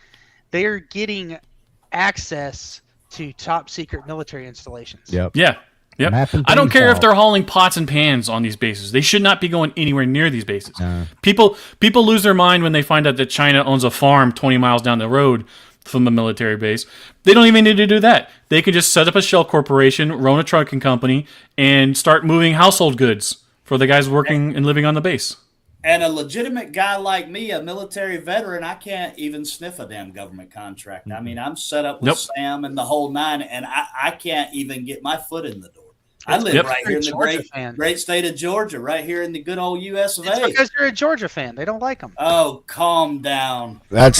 access to top secret military installations. Yep. Yeah. Yep. Mapping I don't things care if out. they're hauling pots and pans on these bases. They should not be going anywhere near these bases. People lose their mind when they find out that China owns a farm 20 miles down the road from a military base. They don't even need to do that. They can just set up a shell corporation, run a trucking company, and start moving household goods for the guys working and living on the base. And a legitimate guy like me, a military veteran, I can't even sniff a damn government contract. I mean, I'm set up with Sam and the whole nine, and I can't even get my foot in the door. I live right here in the great state of Georgia, right here in the good old U.S. of A. It's because you're a Georgia fan. They don't like them. Oh, calm down. That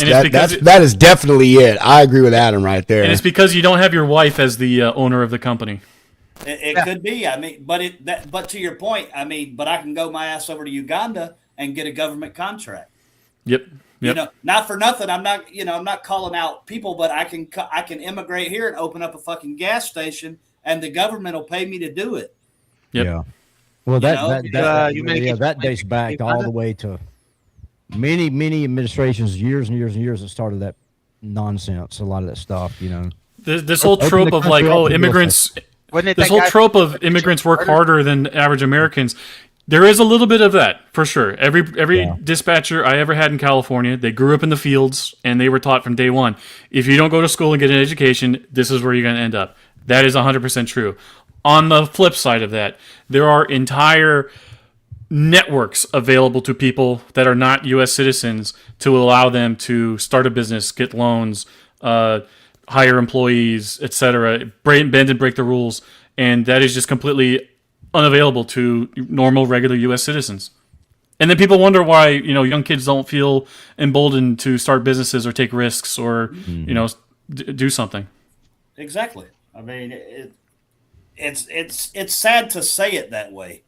is definitely it. I agree with Adam right there. And it's because you don't have your wife as the owner of the company. It could be. I mean, but to your point, I mean, but I can go my ass over to Uganda and get a government contract. Yep. You know, not for nothing. I'm not calling out people, but I can immigrate here and open up a fucking gas station, and the government will pay me to do it. Yep. Yeah. Well, that dates back all the way to many administrations, years and years and years that started that nonsense. A lot of that stuff, you know. This whole trope of like, immigrants. This whole trope of immigrants work harder than average Americans. There is a little bit of that, for sure. Every dispatcher I ever had in California, they grew up in the fields, and they were taught from day one, if you don't go to school and get an education, this is where you're going to end up. That is 100% true. On the flip side of that, there are entire networks available to people that are not U.S. citizens to allow them to start a business, get loans, hire employees, etc., bend and break the rules, and that is just completely unavailable to normal, regular U.S. citizens. And then people wonder why, young kids don't feel emboldened to start businesses or take risks or, do something. Exactly. I mean, it's sad to say it that way,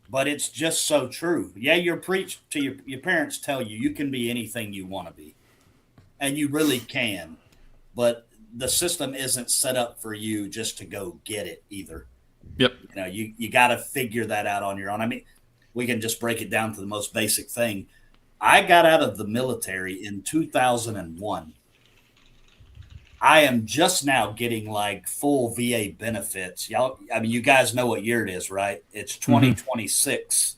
but it's just so true. Yeah, you're preached to your parents tell you can be anything you want to be, and you really can, but the system isn't set up for you just to go get it either. Yep. You got to figure that out on your own. I mean, we can just break it down to the most basic thing. I got out of the military in 2001. I am just now getting like full VA benefits. Y'all, I mean, you guys know what year it is, right? It's 2026.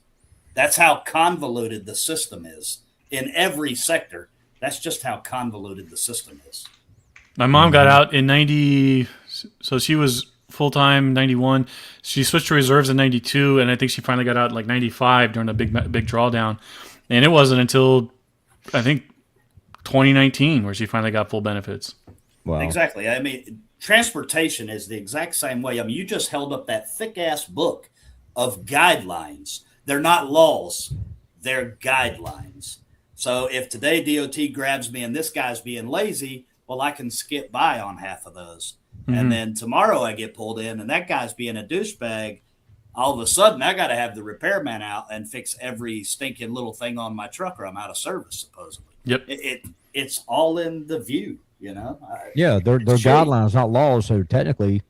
That's how convoluted the system is in every sector. That's just how convoluted the system is. My mom got out in 90, so she was full-time 91. She switched to reserves in 92, and I think she finally got out in like 95 during a big drawdown. And it wasn't until, I think, 2019 where she finally got full benefits. Wow. Exactly. I mean, transportation is the exact same way. I mean, you just held up that thick-ass book of guidelines. They're not laws. They're guidelines. So if today DOT grabs me and this guy's being lazy, well, I can skip by on half of those. And then tomorrow I get pulled in and that guy's being a douchebag. All of a sudden, I got to have the repairman out and fix every stinking little thing on my truck or I'm out of service, supposedly. Yep. It's all in the view, Yeah, they're guidelines, not laws. So technically,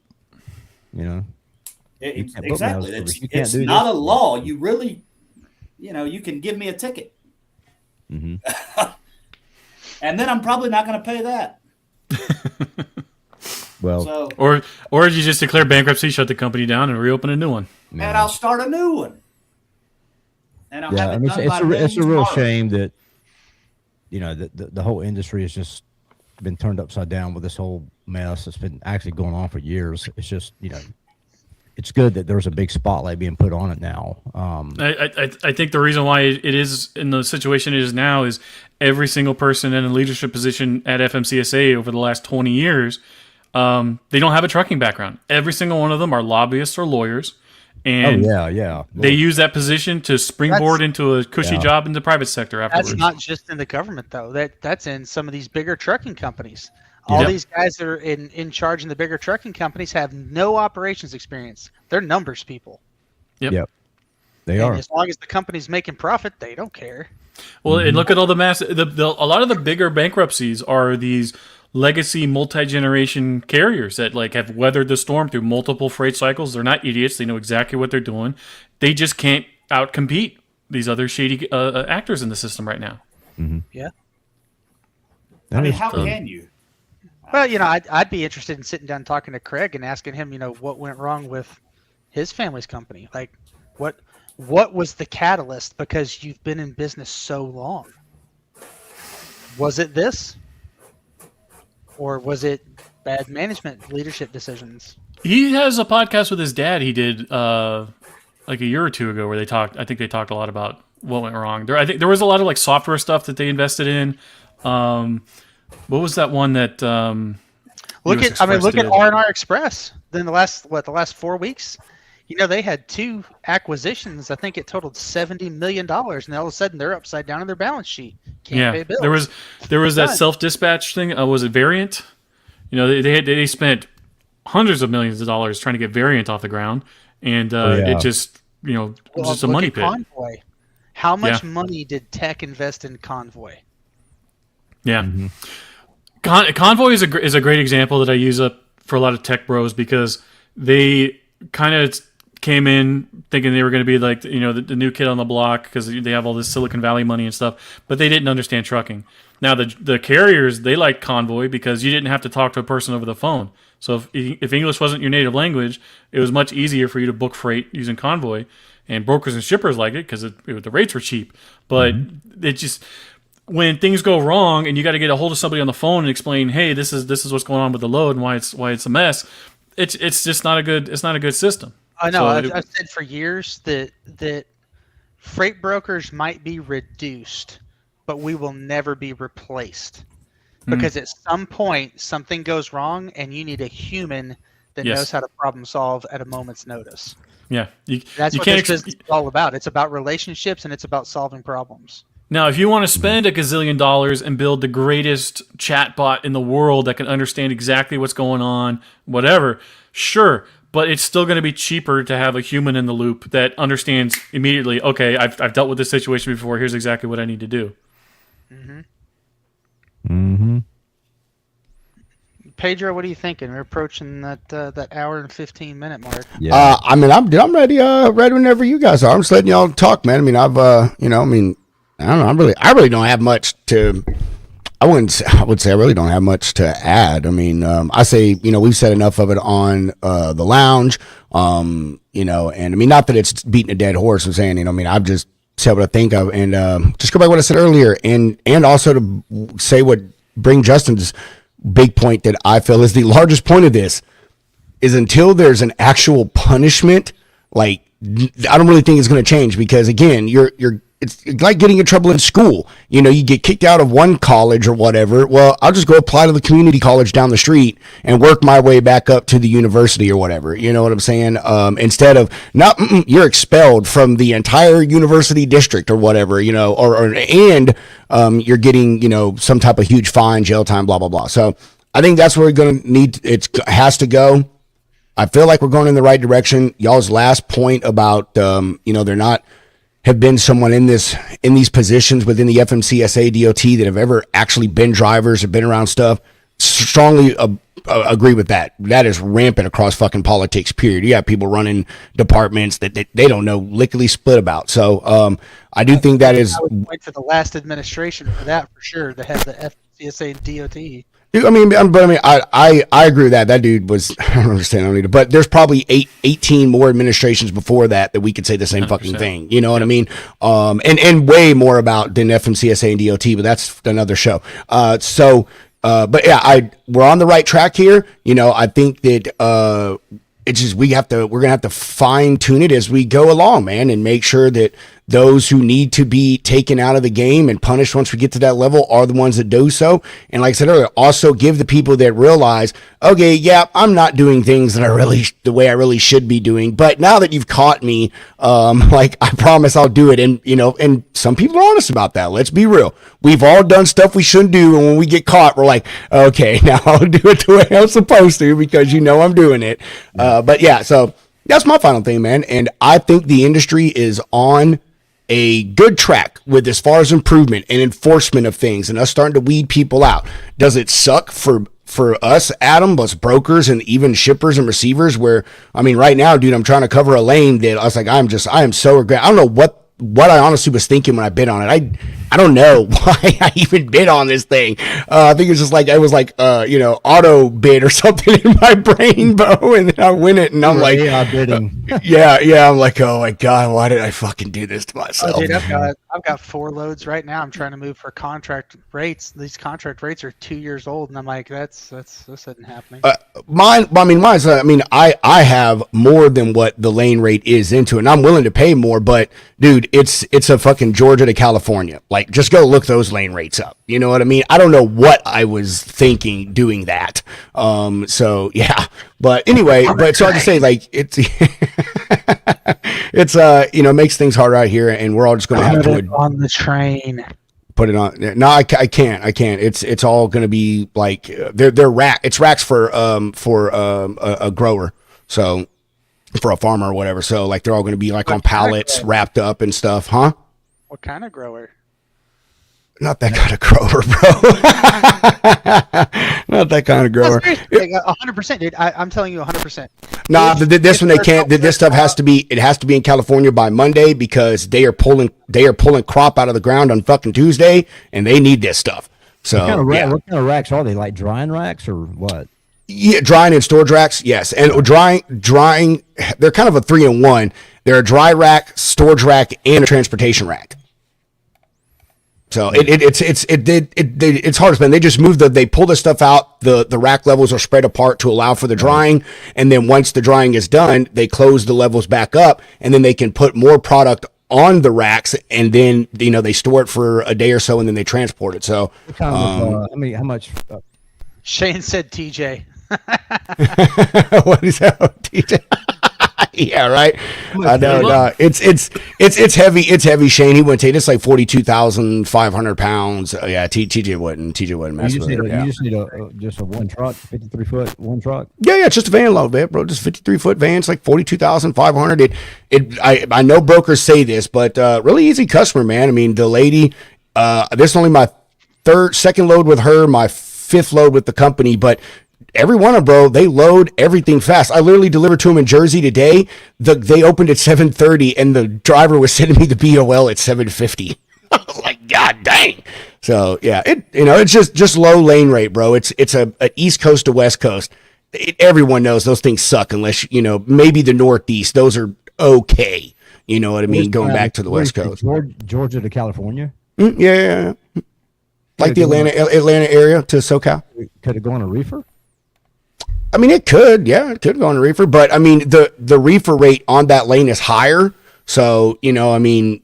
exactly. It's not a law. You really, you can give me a ticket. And then I'm probably not going to pay that. Well, or you just declare bankruptcy, shut the company down, and reopen a new one. And I'll start a new one. And I'll have it done by it's a real tomorrow. shame that the whole industry has just been turned upside down with this whole mess that's been actually going on for years. It's just it's good that there's a big spotlight being put on it now. I think the reason why it is in the situation it is now is every single person in a leadership position at FMCSA over the last 20 years, they don't have a trucking background. Every single one of them are lobbyists or lawyers. And they use that position to springboard into a cushy job in the private sector afterwards. That's not just in the government, though. That's in some of these bigger trucking companies. All these guys that are in charge in the bigger trucking companies have no operations experience. They're numbers people. Yep. They are. As long as the company's making profit, they don't care. Well, and look at all the mass. A lot of the bigger bankruptcies are these legacy multi-generation carriers that have weathered the storm through multiple freight cycles. They're not idiots. They know exactly what they're doing. They just can't outcompete these other shady actors in the system right now. Yeah. I mean, how can you? Well, I'd be interested in sitting down and talking to Craig and asking him, what went wrong with his family's company. Like, what was the catalyst? Because you've been in business so long. Was it this? Or was it bad management, leadership decisions? He has a podcast with his dad he did like a year or two ago where I think they talked a lot about what went wrong. I think there was a lot of like software stuff that they invested in. What was that one that look at R&R Express. Then the last 4 weeks, they had 2 acquisitions. I think it totaled $70 million, and all of a sudden they're upside down on their balance sheet. Can't pay bills. There was that self-dispatch thing. Was it Variant? They spent hundreds of millions of dollars trying to get Variant off the ground, and it just just a money pit. Convoy. How much money did tech invest in Convoy? Yeah. Mm-hmm. Convoy is a great example that I use up for a lot of tech bros because they kind of came in thinking they were going to be like the new kid on the block because they have all this Silicon Valley money and stuff, but they didn't understand trucking. Now the carriers, they liked Convoy because you didn't have to talk to a person over the phone. So if English wasn't your native language, it was much easier for you to book freight using Convoy, and brokers and shippers liked it because the rates were cheap. But it just, when things go wrong and you got to get a hold of somebody on the phone and explain, hey, this is what's going on with the load and why it's a mess. It's just not a good system. I know. I've said for years that freight brokers might be reduced, but we will never be replaced because at some point something goes wrong and you need a human that knows how to problem solve at a moment's notice. Yeah, that's what this business is all about. It's about relationships and it's about solving problems. Now, if you want to spend $1 gazillion and build the greatest chatbot in the world that can understand exactly what's going on, whatever, sure. But it's still going to be cheaper to have a human in the loop that understands immediately, okay, I've dealt with this situation before. Here's exactly what I need to do. Mm-hmm. Mm-hmm. Pedro, what are you thinking? We're approaching that hour and 15-minute mark. Yeah. I'm ready. Ready whenever you guys are. I'm just letting y'all talk, man. I mean, I don't know. I really don't have much to. I would say I really don't have much to add. I mean, I say, we've said enough of it on the lounge, and I mean, not that it's beating a dead horse. I'm saying, I've just said what I think of, and just go back to what I said earlier, and also to say bring Justin's big point that I feel is the largest point of this is until there's an actual punishment, like I don't really think it's going to change because again, it's like getting in trouble in school. You get kicked out of one college or whatever. Well, I'll just go apply to the community college down the street and work my way back up to the university or whatever. You know what I'm saying? Instead of you're expelled from the entire university district or whatever, and you're getting, some type of huge fine, jail time, blah, blah, blah. So I think that's where we're going to need. It has to go. I feel like we're going in the right direction. Y'all's last point about, they're not, have been someone in these positions within the FMCSA DOT that have ever actually been drivers or been around stuff. Strongly agree with that. That is rampant across fucking politics, period. You have people running departments that they don't know lickety split about. So I do think that is. I would point to the last administration for that for sure. That had the FMCSA DOT. I agree with that. That dude was, I don't understand, but there's probably 18 more administrations before that we could say the same 100%. Fucking thing. You know what I mean? And way more about than FMCSA and DOT, but that's another show. But yeah, we're on the right track here. I think that it's just we're gonna have to fine tune it as we go along, man, and make sure that those who need to be taken out of the game and punished once we get to that level are the ones that do so. And like I said earlier, also give the people that realize, okay, yeah, I'm not doing things the way I really should be doing. But now that you've caught me, I promise I'll do it. And, and some people are honest about that. Let's be real. We've all done stuff we shouldn't do. And when we get caught, we're like, okay, now I'll do it the way I'm supposed to because I'm doing it. But yeah, so that's my final thing, man. And I think the industry is on a good track with as far as improvement and enforcement of things and us starting to weed people out. Does it suck for us, Adam, us brokers and even shippers and receivers where, right now, dude, I'm trying to cover a lane that I was like, I am so regret. I don't know what what I honestly was thinking when I bid on it. I don't know why I even bid on this thing. I think it's just like I was like auto bid or something in my brain, bro, and then I win it, and I'm like, bidding. yeah, I'm like, oh my god, why did I fucking do this to myself? Oh, dude, I've got 4 loads right now. I'm trying to move for contract rates. These contract rates are 2 years old, and I'm like, this isn't happening. I have more than what the lane rate is into it, and I'm willing to pay more, but dude, it's a fucking Georgia to California. Like, just go look those lane rates up. You know what I mean? I don't know what I was thinking doing that. So yeah, but anyway, so I just say, like, it's makes things harder out here, and we're all just going to have to on the train. Put it on. No, I can't. It's all going to be like they're rack. It's racks for a grower. So for a farmer or whatever. So like they're all going to be like on pallets wrapped up and stuff, huh? What kind of grower? Not that kind of grower, bro. Not that kind of grower. 100%, dude. I'm telling you 100%. Nah, this one they can't. This stuff has to be. It has to be in California by Monday because they are pulling crop out of the ground on fucking Tuesday, and they need this stuff. So what kind of racks are they? Like drying racks or what? Yeah, drying and storage racks, yes. And drying, they're kind of a 3-in-1. They're a dry rack, storage rack, and a transportation rack. So it's hard to spend. They just they pull the stuff out. The rack levels are spread apart to allow for the drying, and then once the drying is done, they close the levels back up, and then they can put more product on the racks, and then they store it for a day or so, and then they transport it. So how much? Shane said TJ. What is that, TJ? Yeah, right. No, it's heavy. It's heavy, Shane. He wouldn't take it. It's like 42,500 pounds. Yeah, TJ wouldn't mess with it. You just need just a one truck, 53 foot one truck. Yeah, it's just a van load, man, bro. Just 53-foot van. It's like 42,500. I know brokers say this, but really easy customer, man. I mean, the lady. This is only my second load with her, my 5th load with the company, but every one of them, bro, they load everything fast. I literally delivered to them in Jersey today. They opened at 7:30, and the driver was sending me the BOL at 7:50. I was like, God dang. So yeah, it's just low lane rate, bro. It's an East Coast to West Coast. Everyone knows those things suck unless maybe the Northeast. Those are okay. You know what I mean? Going back to the West Coast, Georgia to California. Yeah. Like the Atlanta area to SoCal. Could it go on a reefer? I mean, it could go on a reefer, but I mean, the reefer rate on that lane is higher. So, I don't know. I mean,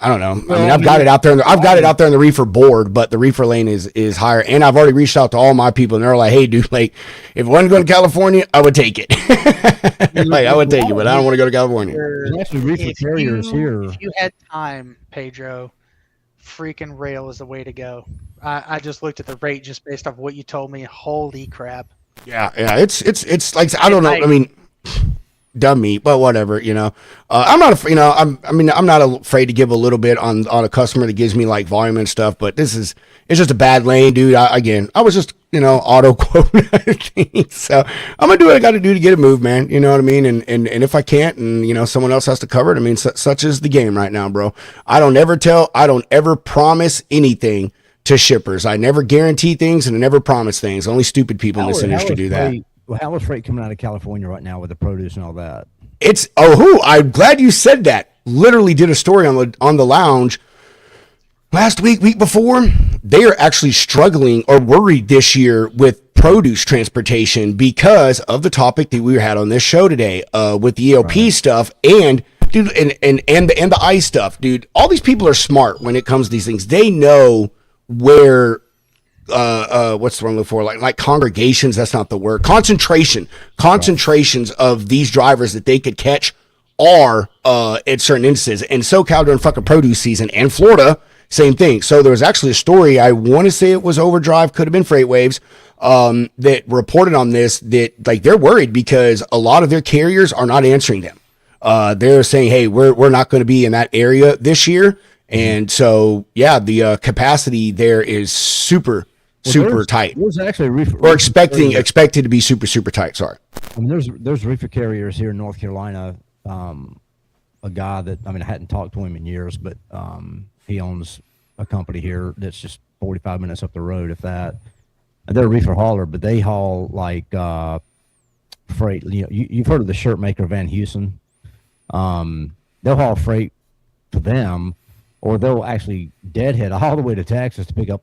I've got it out there. I've got it out there on the reefer board, but the reefer lane is higher. And I've already reached out to all my people, and they're like, "Hey, dude, like, if it wasn't going to California, I would take it. Like, I would take it, but I don't want to go to California." There's actually reefer carriers here. If you had time, Pedro, freaking rail is the way to go. I just looked at the rate just based off what you told me. Holy crap! Yeah. It's like, I don't know. I mean, dumb me, but whatever. I'm not. I'm not afraid to give a little bit on a customer that gives me like volume and stuff. But it's just a bad lane, dude. I was just auto quoting things. So I'm gonna do what I got to do to get it moved, man. You know what I mean? And if I can't, and someone else has to cover it. I mean, such is the game right now, bro. I don't ever promise anything to shippers. I never guarantee things, and I never promise things. Only stupid people in this industry do that. How is freight coming out of California right now with the produce and all that? I'm glad you said that. Literally did a story on the lounge last week before. They are actually struggling or worried this year with produce transportation because of the topic that we had on this show today, with the EOP stuff and dude, and the ice stuff, dude. All these people are smart when it comes to these things. They know where what's the word I'm looking for? Like congregations, that's not the word. Concentrations of these drivers that they could catch are at certain instances. And SoCal during fucking produce season, and Florida, same thing. So there was actually a story, I want to say it was Overdrive, could have been Freight Waves, that reported on this, that like they're worried because a lot of their carriers are not answering them. They're saying, hey, we're not going to be in that area this year. And so, yeah, the capacity there is super tight. There's actually or expected to be super tight. Sorry. I mean, there's reefer carriers here in North Carolina a guy that, I hadn't talked to him in years, but he owns a company here that's just 45 minutes up the road, if that. And they're a reefer hauler, but they haul like freight. You've heard of the shirt maker Van Heusen. They'll haul freight to them, or they'll actually deadhead all the way to Texas to pick up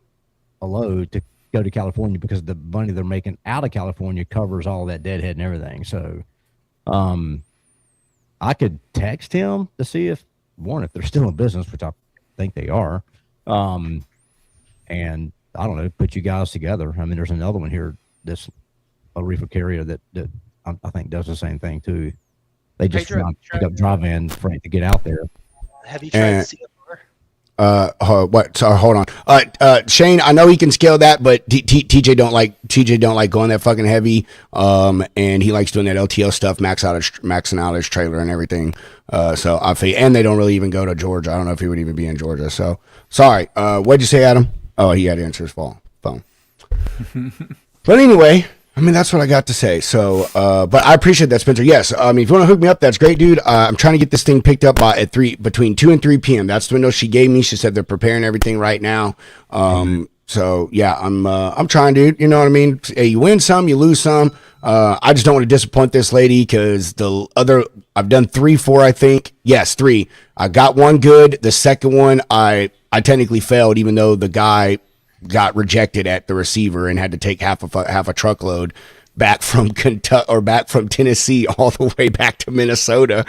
a load to go to California, because the money they're making out of California covers all that deadhead and everything. So I could text him to see if they're still in business, which I think they are. And I don't know, put you guys together. There's another one here that's a reefer carrier that I think does the same thing too. They just pick up drive-in freight to get out there. Have you tried CFR? What? Sorry, hold on. Shane, I know he can scale that, but TJ don't like going that fucking heavy. And he likes doing that LTL stuff, maxing out his trailer and everything. So I feel, and they don't really even go to Georgia. I don't know if he would even be in Georgia. So sorry. What'd you say, Adam? Oh, he had to answer his phone. But anyway, that's what I got to say. So, but I appreciate that, Spencer. Yes. If you want to hook me up, that's great, dude. I'm trying to get this thing picked up between 2 and 3 p.m. That's the window she gave me. She said they're preparing everything right now. So yeah, I'm trying, dude. You know what I mean? Hey, you win some, you lose some. I just don't want to disappoint this lady, because I've done 3, 4, I think. Yes, 3. I got one good. The second one, I technically failed, even though the guy got rejected at the receiver and had to take half a truckload back from Kentucky or back from Tennessee all the way back to Minnesota.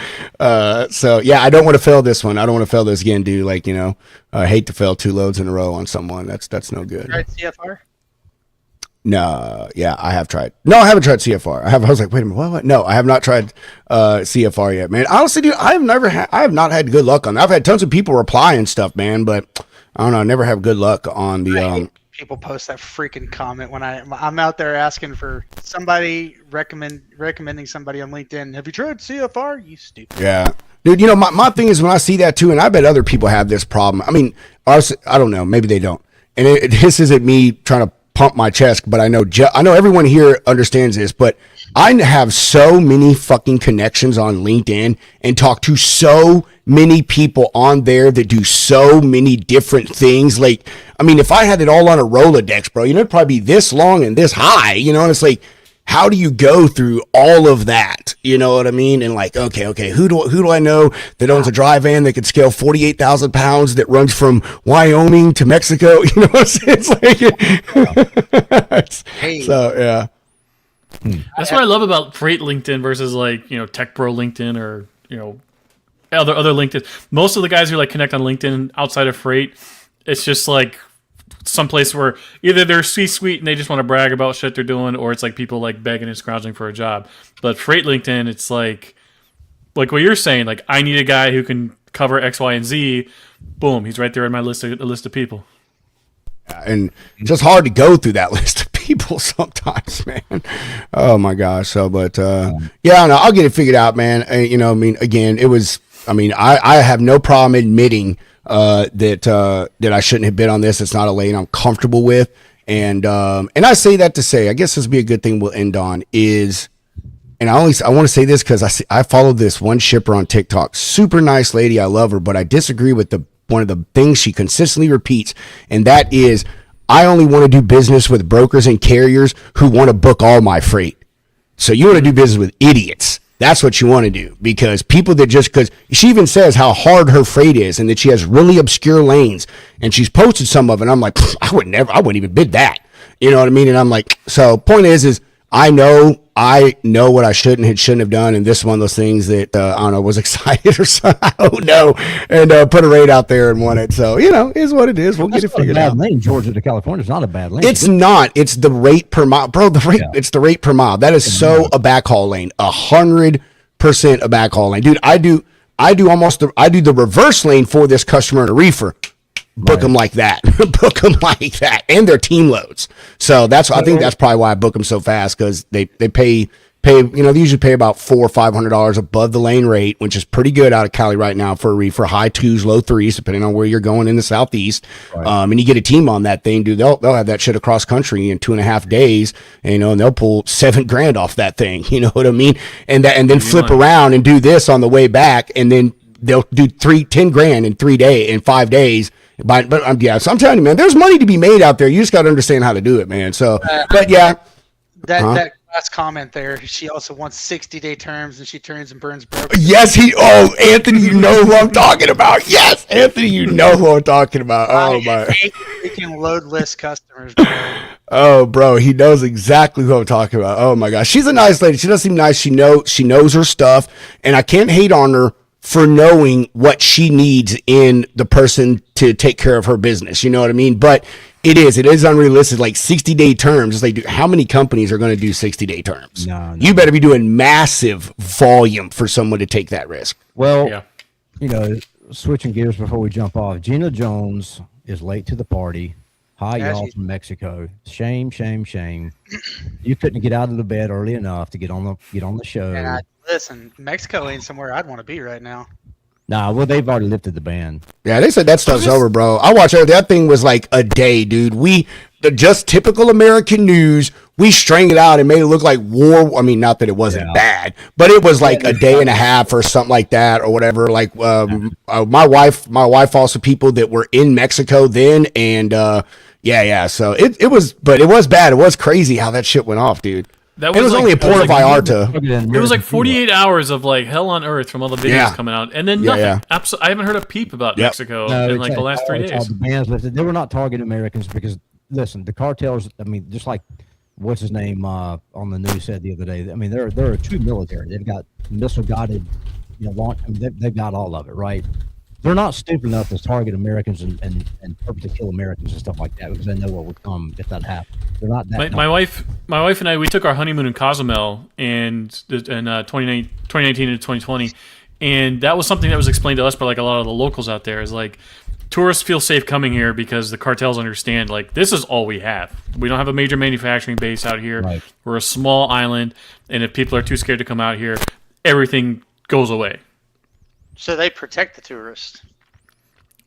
So yeah, I don't want to fail this one. I don't want to fail this again, dude. I hate to fail 2 loads in a row on someone. That's no good. Tried CFR? No, yeah, I have tried. No, I haven't tried CFR. I was like, wait a minute, what? No, I have not tried CFR yet, man. Honestly, dude, I have not had good luck on that. I've had tons of people reply and stuff, man, but I don't know. I never have good luck on the. People post that freaking comment when I'm out there asking for somebody recommending somebody on LinkedIn. Have you tried CFR? You stupid. Yeah, dude. My thing is, when I see that too, and I bet other people have this problem. I don't know. Maybe they don't. And this isn't me trying to pump my chest, but I know everyone here understands this, but I have so many fucking connections on LinkedIn and talk to so many people on there that do so many different things. If I had it all on a Rolodex, bro, it'd probably be this long and this high, and it's like, how do you go through all of that? You know what I mean? And okay, who do I know that owns a dry van that could scale 48,000 pounds that runs from Wyoming to Mexico? You know what I'm saying? It's like, so yeah. That's what I love about Freight LinkedIn versus Tech Pro LinkedIn or other LinkedIn. Most of the guys who connect on LinkedIn outside of Freight, it's just someplace where either they're C-suite and they just want to brag about shit they're doing, or it's people begging and scrounging for a job. But Freight LinkedIn, it's like what you're saying. I need a guy who can cover X, Y, and Z. Boom, he's right there in my list of people. And it's just hard to go through that list of people sometimes, man. Oh my gosh. So, but yeah, no, I'll get it figured out, man. Again, it was. I have no problem admitting that I shouldn't have been on this. It's not a lane I'm comfortable with, and I say that to say, I guess this would be a good thing we'll end on is, and I want to say this because I follow this one shipper on TikTok, super nice lady, I love her, but I disagree with one of the things she consistently repeats, and that is, I only want to do business with brokers and carriers who want to book all my freight. So you want to do business with idiots. That's what you want to do, because people that because she even says how hard her freight is and that she has really obscure lanes, and she's posted some of it. And I'm like, I wouldn't even bid that. You know what I mean? And I'm like, so point is I know what I shouldn't have done. And this is one of those things that, I don't know, was excited or something. I don't know. And put a rate out there and won it. So, is what it is. We'll get it figured out. Lane, Georgia to California is not a bad lane. It's not. It's the rate per mile. Bro, it's the rate per mile. That is a backhaul lane. 100% a backhaul lane. Dude, I do the reverse lane for this customer in a reefer. Book them like that. Book them like that. And their team loads. So I think that's probably why I book them so fast, because they pay, they usually pay about $400 or $500 above the lane rate, which is pretty good out of Cali right now for a reefer, high 2s, low 3s, depending on where you're going in the Southeast. Right. And you get a team on that thing, dude. They'll have that shit across country in 2.5 days, and they'll pull $7,000 off that thing. You know what I mean? And then flip around and do this on the way back, and then they'll do 10 grand in 5 days. But yeah, so I'm telling you, man, there's money to be made out there. You just got to understand how to do it, man. So, but yeah. That last comment there, she also wants 60-day terms, and she turns and burns broken. Yes, Anthony, you know who I'm talking about. Yes, Anthony, you know who I'm talking about. Oh my, freaking load list customers, bro. Oh, bro, he knows exactly who I'm talking about. Oh my gosh, she's a nice lady. She does seem nice. She knows her stuff, and I can't hate on her for knowing what she needs in the person to take care of her business. You know what I mean? But it is unrealistic. Like 60-day terms. It's like, how many companies are going to do 60-day terms? No. You better be doing massive volume for someone to take that risk. Well, switching gears before we jump off, Gina Jones is late to the party. Hi, y'all from Mexico. Shame, shame, shame. You couldn't get out of the bed early enough to get on the show. And listen, Mexico ain't somewhere I'd want to be right now. Nah, well, they've already lifted the ban. Yeah, they said that stuff's over, bro. I watched it. That thing was like a day, dude. Just typical American news. We strained it out and made it look like war. I mean, not that it wasn't bad, but it was like a day and a half or something like that or whatever. Like my wife also people that were in Mexico then, and yeah. So it was bad. It was crazy how that shit went off, dude. It was only a Puerto Vallarta. It was like 48 hours of like hell on earth from all the videos coming out, and then nothing. Yeah. I haven't heard a peep about Mexico in like the last 3 days. The bans lifted. They were not targeting Americans because, listen, the cartels. I mean, just like what's his name on the news said the other day. I mean, they're a true military. They've got missile guided, launch. I mean, they've got all of it, right? They're not stupid enough to target Americans and purposely kill Americans and stuff like that because they know what would come if that happened. They're not that. My wife and I, we took our honeymoon in Cozumel in 2019 to 2020, and that was something that was explained to us by like a lot of the locals out there. Is like tourists feel safe coming here because the cartels understand like this is all we have. We don't have a major manufacturing base out here. Right. We're a small island, and if people are too scared to come out here, everything goes away. So they protect the tourists.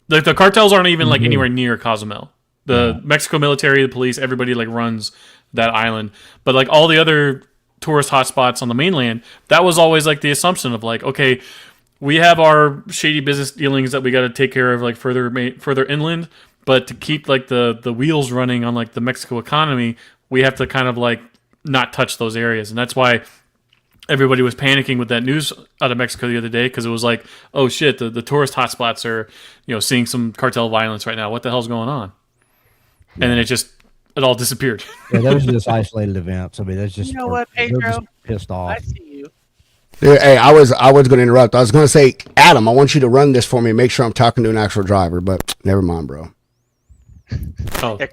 Like the cartels aren't even like anywhere near Cozumel. The Mexico military, the police, everybody like runs that island. But like all the other tourist hotspots on the mainland, that was always like the assumption of like, okay, we have our shady business dealings that we got to take care of like further inland, but to keep like the wheels running on like the Mexico economy, we have to kind of like not touch those areas, and that's why everybody was panicking with that news out of Mexico the other day because it was like, oh shit, the tourist hotspots are, seeing some cartel violence right now. What the hell's going on? And then it all disappeared. Yeah, those are just isolated events. I mean, that's just what, Pedro? Just pissed off. I see you. Hey, I was going to interrupt. I was going to say, Adam, I want you to run this for me and make sure I'm talking to an actual driver, but never mind, bro. Oh, yeah,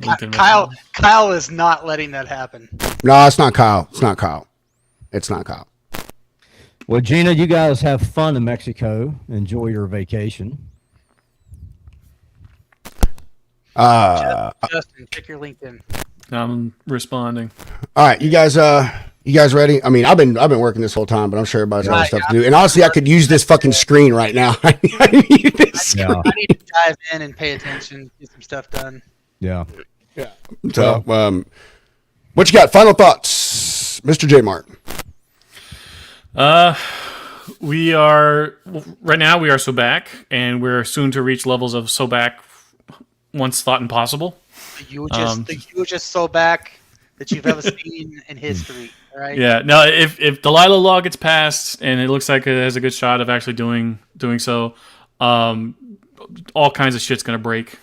Kyle is not letting that happen. No, it's not Kyle. It's not Kyle. Well, Gina, you guys have fun in Mexico. Enjoy your vacation. Justin, check your LinkedIn. I'm responding. All right, you guys ready? I mean, I've been working this whole time, but I'm sure everybody's got stuff to do. And honestly, I could use this fucking screen right now. I need this. I need to dive in and pay attention, get some stuff done. Yeah. So, what you got? Final thoughts, Mr. J Mart. We are so back, and we're soon to reach levels of so back once thought impossible. You were just so back that you've ever seen in history, right? Yeah. Now, if Delilah Law gets passed, and it looks like it has a good shot of actually doing so, all kinds of shit's gonna break.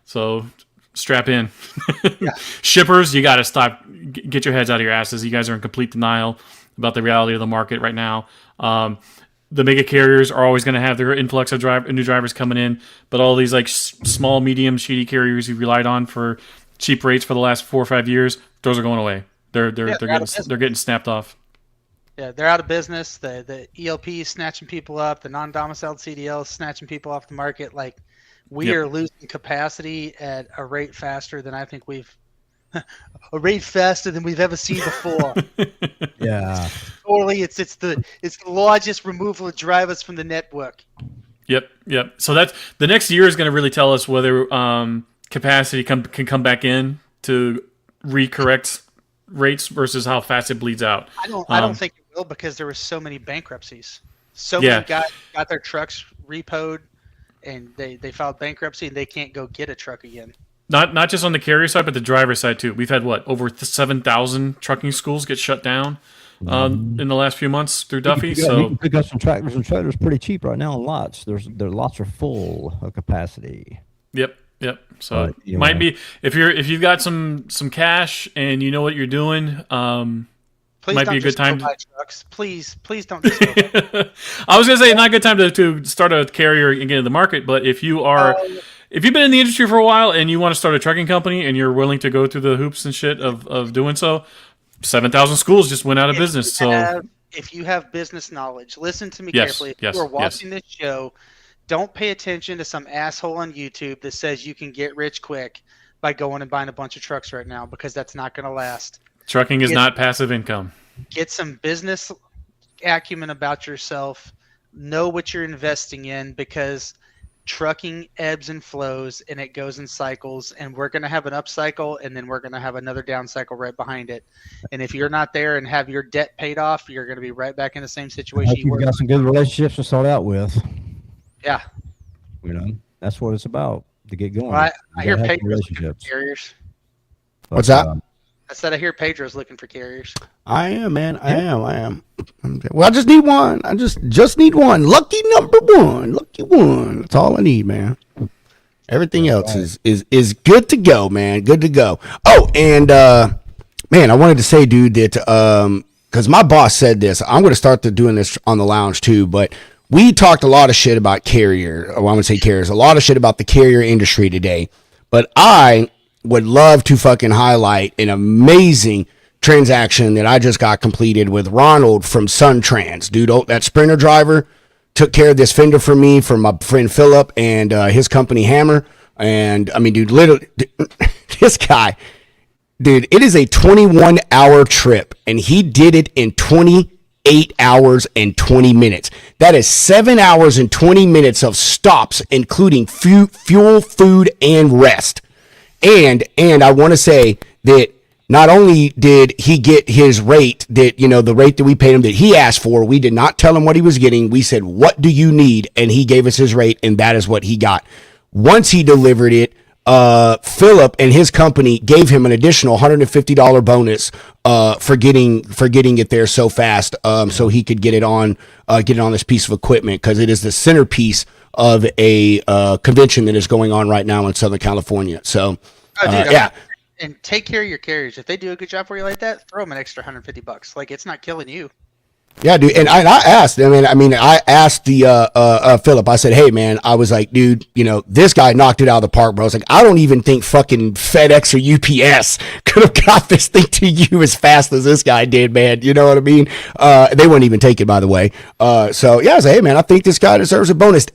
So strap in. Yeah. Shippers, you got to stop. Get your heads out of your asses. You guys are in complete denial about the reality of the market right now. The mega carriers are always going to have their influx of new drivers coming in, but all these like small, medium, shitty carriers you've relied on for cheap rates for the last 4 or 5 years, those are going away. They're getting snapped off. Yeah, they're out of business. The ELP is snatching people up. The non-domiciled CDL is snatching people off the market. Like we are losing capacity at a rate faster than I think we've ever seen before. Yeah, totally. It's the largest removal of drivers from the network. Yep. So that's the next year is going to really tell us whether capacity can come back in to recorrect rates versus how fast it bleeds out. I don't think it will because there were so many bankruptcies. So many guys got their trucks repoed and they filed bankruptcy and they can't go get a truck again. Not just on the carrier side, but the driver side too. We've had over 7,000 trucking schools get shut down in the last few months through Duffy. You can pick up some tractors and trailers pretty cheap right now on lots. Their lots are full of capacity. Yep. So might be if you've got some cash and you know what you're doing. Please might don't be a good time buy trucks. Please don't just go. I was gonna say not a good time to start a carrier and get into the market, but if you are if you've been in the industry for a while and you want to start a trucking company and you're willing to go through the hoops and shit of doing so, 7,000 schools just went out of business. If you have business knowledge, listen to me carefully. If you are watching this show, don't pay attention to some asshole on YouTube that says you can get rich quick by going and buying a bunch of trucks right now, because that's not going to last. Trucking is not passive income. Get some business acumen about yourself. Know what you're investing in, because trucking ebbs and flows and it goes in cycles, and we're going to have an up cycle and then we're going to have another down cycle right behind it. And if you're not there and have your debt paid off, you're going to be right back in the same situation. You've got some good relationships to start out with. Yeah. That's what it's about to get going. Well, I hear Pedro's looking for carriers. What's that? I said I hear Pedro's looking for carriers. I am, man. I am. Well, I just need one. I just need one. Lucky number one. Lucky one. That's all I need, man. Everything else is good to go, man. Good to go. Oh, and man, I wanted to say, dude, that because my boss said this, I'm going to start doing this on the lounge too, but we talked a lot of shit about carriers, a lot of shit about the carrier industry today. But I would love to fucking highlight an amazing transaction that I just got completed with Ronald from SunTrans. Dude, that Sprinter driver took care of this fender for me, for my friend Philip and his company Hammer. And I mean, dude, literally, this guy, dude, it is a 21-hour trip, and he did it in 28 hours and 20 minutes. That is 7 hours and 20 minutes of stops, including fuel, food, and rest. And I want to say that not only did he get his rate, that, the rate that we paid him that he asked for, we did not tell him what he was getting. We said, what do you need? And he gave us his rate, and that is what he got. Once he delivered it, Philip and his company gave him an additional $150 bonus for getting it there so fast, so he could get it on this piece of equipment, because it is the centerpiece of a convention that is going on right now in Southern California. So, yeah. And take care of your carriers. If they do a good job for you like that, throw them an extra $150. Like, it's not killing you. Yeah, dude. And I asked, I asked the Philip, I said, hey man, I was like, dude, this guy knocked it out of the park, bro. I was like, I don't even think fucking FedEx or UPS could have got this thing to you as fast as this guy did, man. You know what I mean? They wouldn't even take it, by the way. So yeah, I was like, hey man, I think this guy deserves a bonus.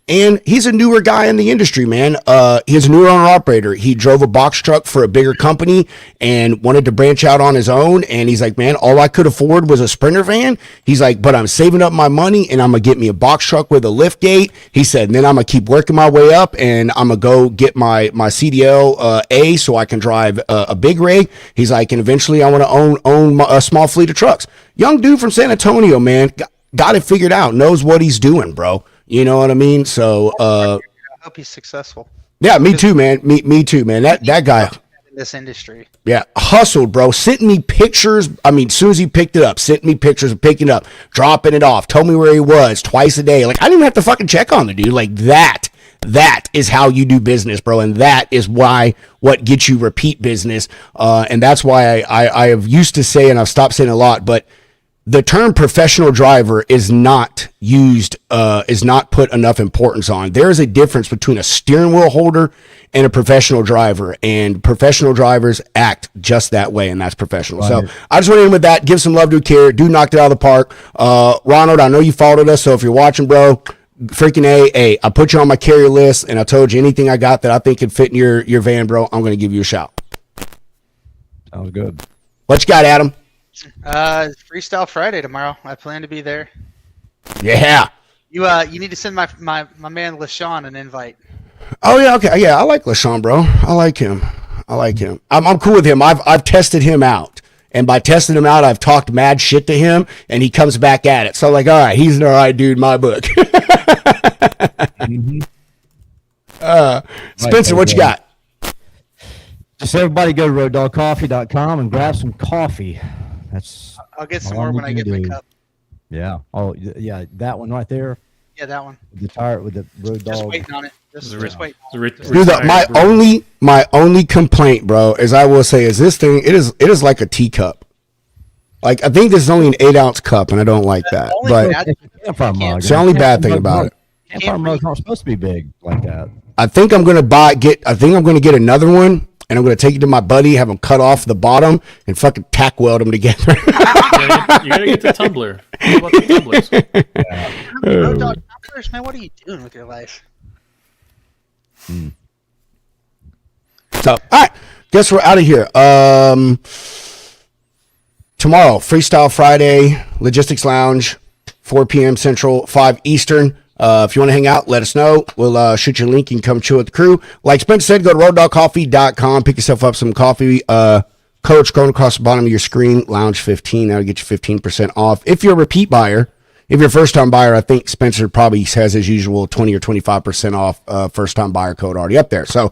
And he's a newer guy in the industry, man. He's a newer owner-operator. He drove a box truck for a bigger company and wanted to branch out on his own. And he's like, man, all I could afford was a Sprinter van. He's like, but I'm saving up my money, and I'm going to get me a box truck with a lift gate. He said, and then I'm going to keep working my way up, and I'm going to go get my CDL A so I can drive a big rig. He's like, and eventually I want to own a small fleet of trucks. Young dude from San Antonio, man. Got it figured out. Knows what he's doing, bro. You know what I mean? So, I hope he's successful. Yeah, me too, man. Me too, man. That guy in this industry. Yeah, hustled, bro. Sent me pictures. As soon as he picked it up, sent me pictures of picking it up, dropping it off, told me where he was twice a day. Like, I didn't even have to fucking check on the dude. Like, that is how you do business, bro. And that is what gets you repeat business. And that's why I have used to say, and I've stopped saying a lot, but the term professional driver is not put enough importance on. There is a difference between a steering wheel holder and a professional driver, and professional drivers act just that way, and that's professional. Right. So I just went in with that. Give some love to a carrier. Dude knocked it out of the park. Ronald, I know you followed us, so if you're watching, bro, freaking A, I put you on my carrier list, and I told you anything I got that I think could fit in your van, bro, I'm going to give you a shout. Sounds good. What you got, Adam? Freestyle Friday tomorrow. I plan to be there. Yeah. You need to send my man LaShawn an invite. Oh yeah, okay, yeah. I like LaShawn, bro. I like him. I'm cool with him. I've tested him out, And by testing him out, I've talked mad shit to him, and he comes back at it. So I'm like, all right, he's an all right dude in my book. Spencer, what you got? Just everybody go to roaddogcoffee.com and grab some coffee. I'll get some all more we when I can get my do. cup. Yeah. Oh, yeah. That one right there. Yeah, that one. The tire with the road Just dog. waiting on it. Just waiting. Dude, my only complaint, bro, is I will say is this thing. It is like a teacup. Like I think this is only an 8-ounce cup, and I don't like that. But Campfire mug. it's the only bad thing about it. Campfire mugs aren't supposed to be big like that. I think I'm gonna get another one, and I'm gonna take it to my buddy, have him cut off the bottom, and fucking tack weld them together. You gotta get the tumbler. What about the tumblers? Road dog tumblers, man. What are you doing with your life? So, all right, guess we're out of here. Tomorrow, Freestyle Friday, Logistics Lounge, 4 p.m. Central, 5 Eastern. If you want to hang out, let us know. We'll shoot you a link. You can come chill with the crew. Like Spencer said, go to roaddogcoffee.com. Pick yourself up some coffee. Code scrolling across the bottom of your screen, Lounge 15. That'll get you 15% off. If you're a repeat buyer, if you're a first-time buyer, I think Spencer probably has his usual 20 or 25% off first-time buyer code already up there. So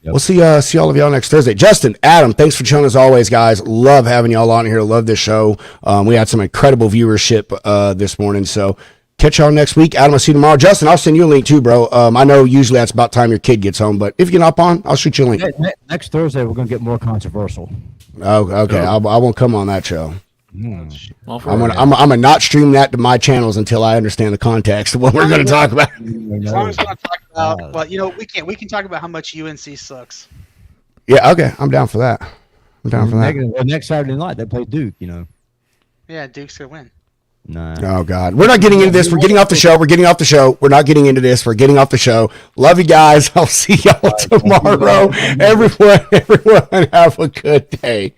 we'll see all of y'all next Thursday. Justin, Adam, thanks for chilling as always, guys. Love having y'all on here. Love this show. We had some incredible viewership this morning. So catch y'all next week. Adam, I'll see you tomorrow. Justin, I'll send you a link too, bro. I know usually that's about time your kid gets home, but if you can hop on, I'll shoot you a link. Next Thursday, we're going to get more controversial. Oh, okay. I won't come on that show. Well, I'm gonna not stream that to my channels until I understand the context of what we're gonna talk about. As long as we're not talking about, well, we can talk about how much UNC sucks. Yeah, okay. I'm down for that. Well, next Saturday night, they play Duke, Yeah, Duke's gonna win. Nah. Oh God, we're not getting into this. We're getting off the show. We're not getting into this. We're getting off the show. Love you guys. I'll see y'all tomorrow. Everyone, have a good day.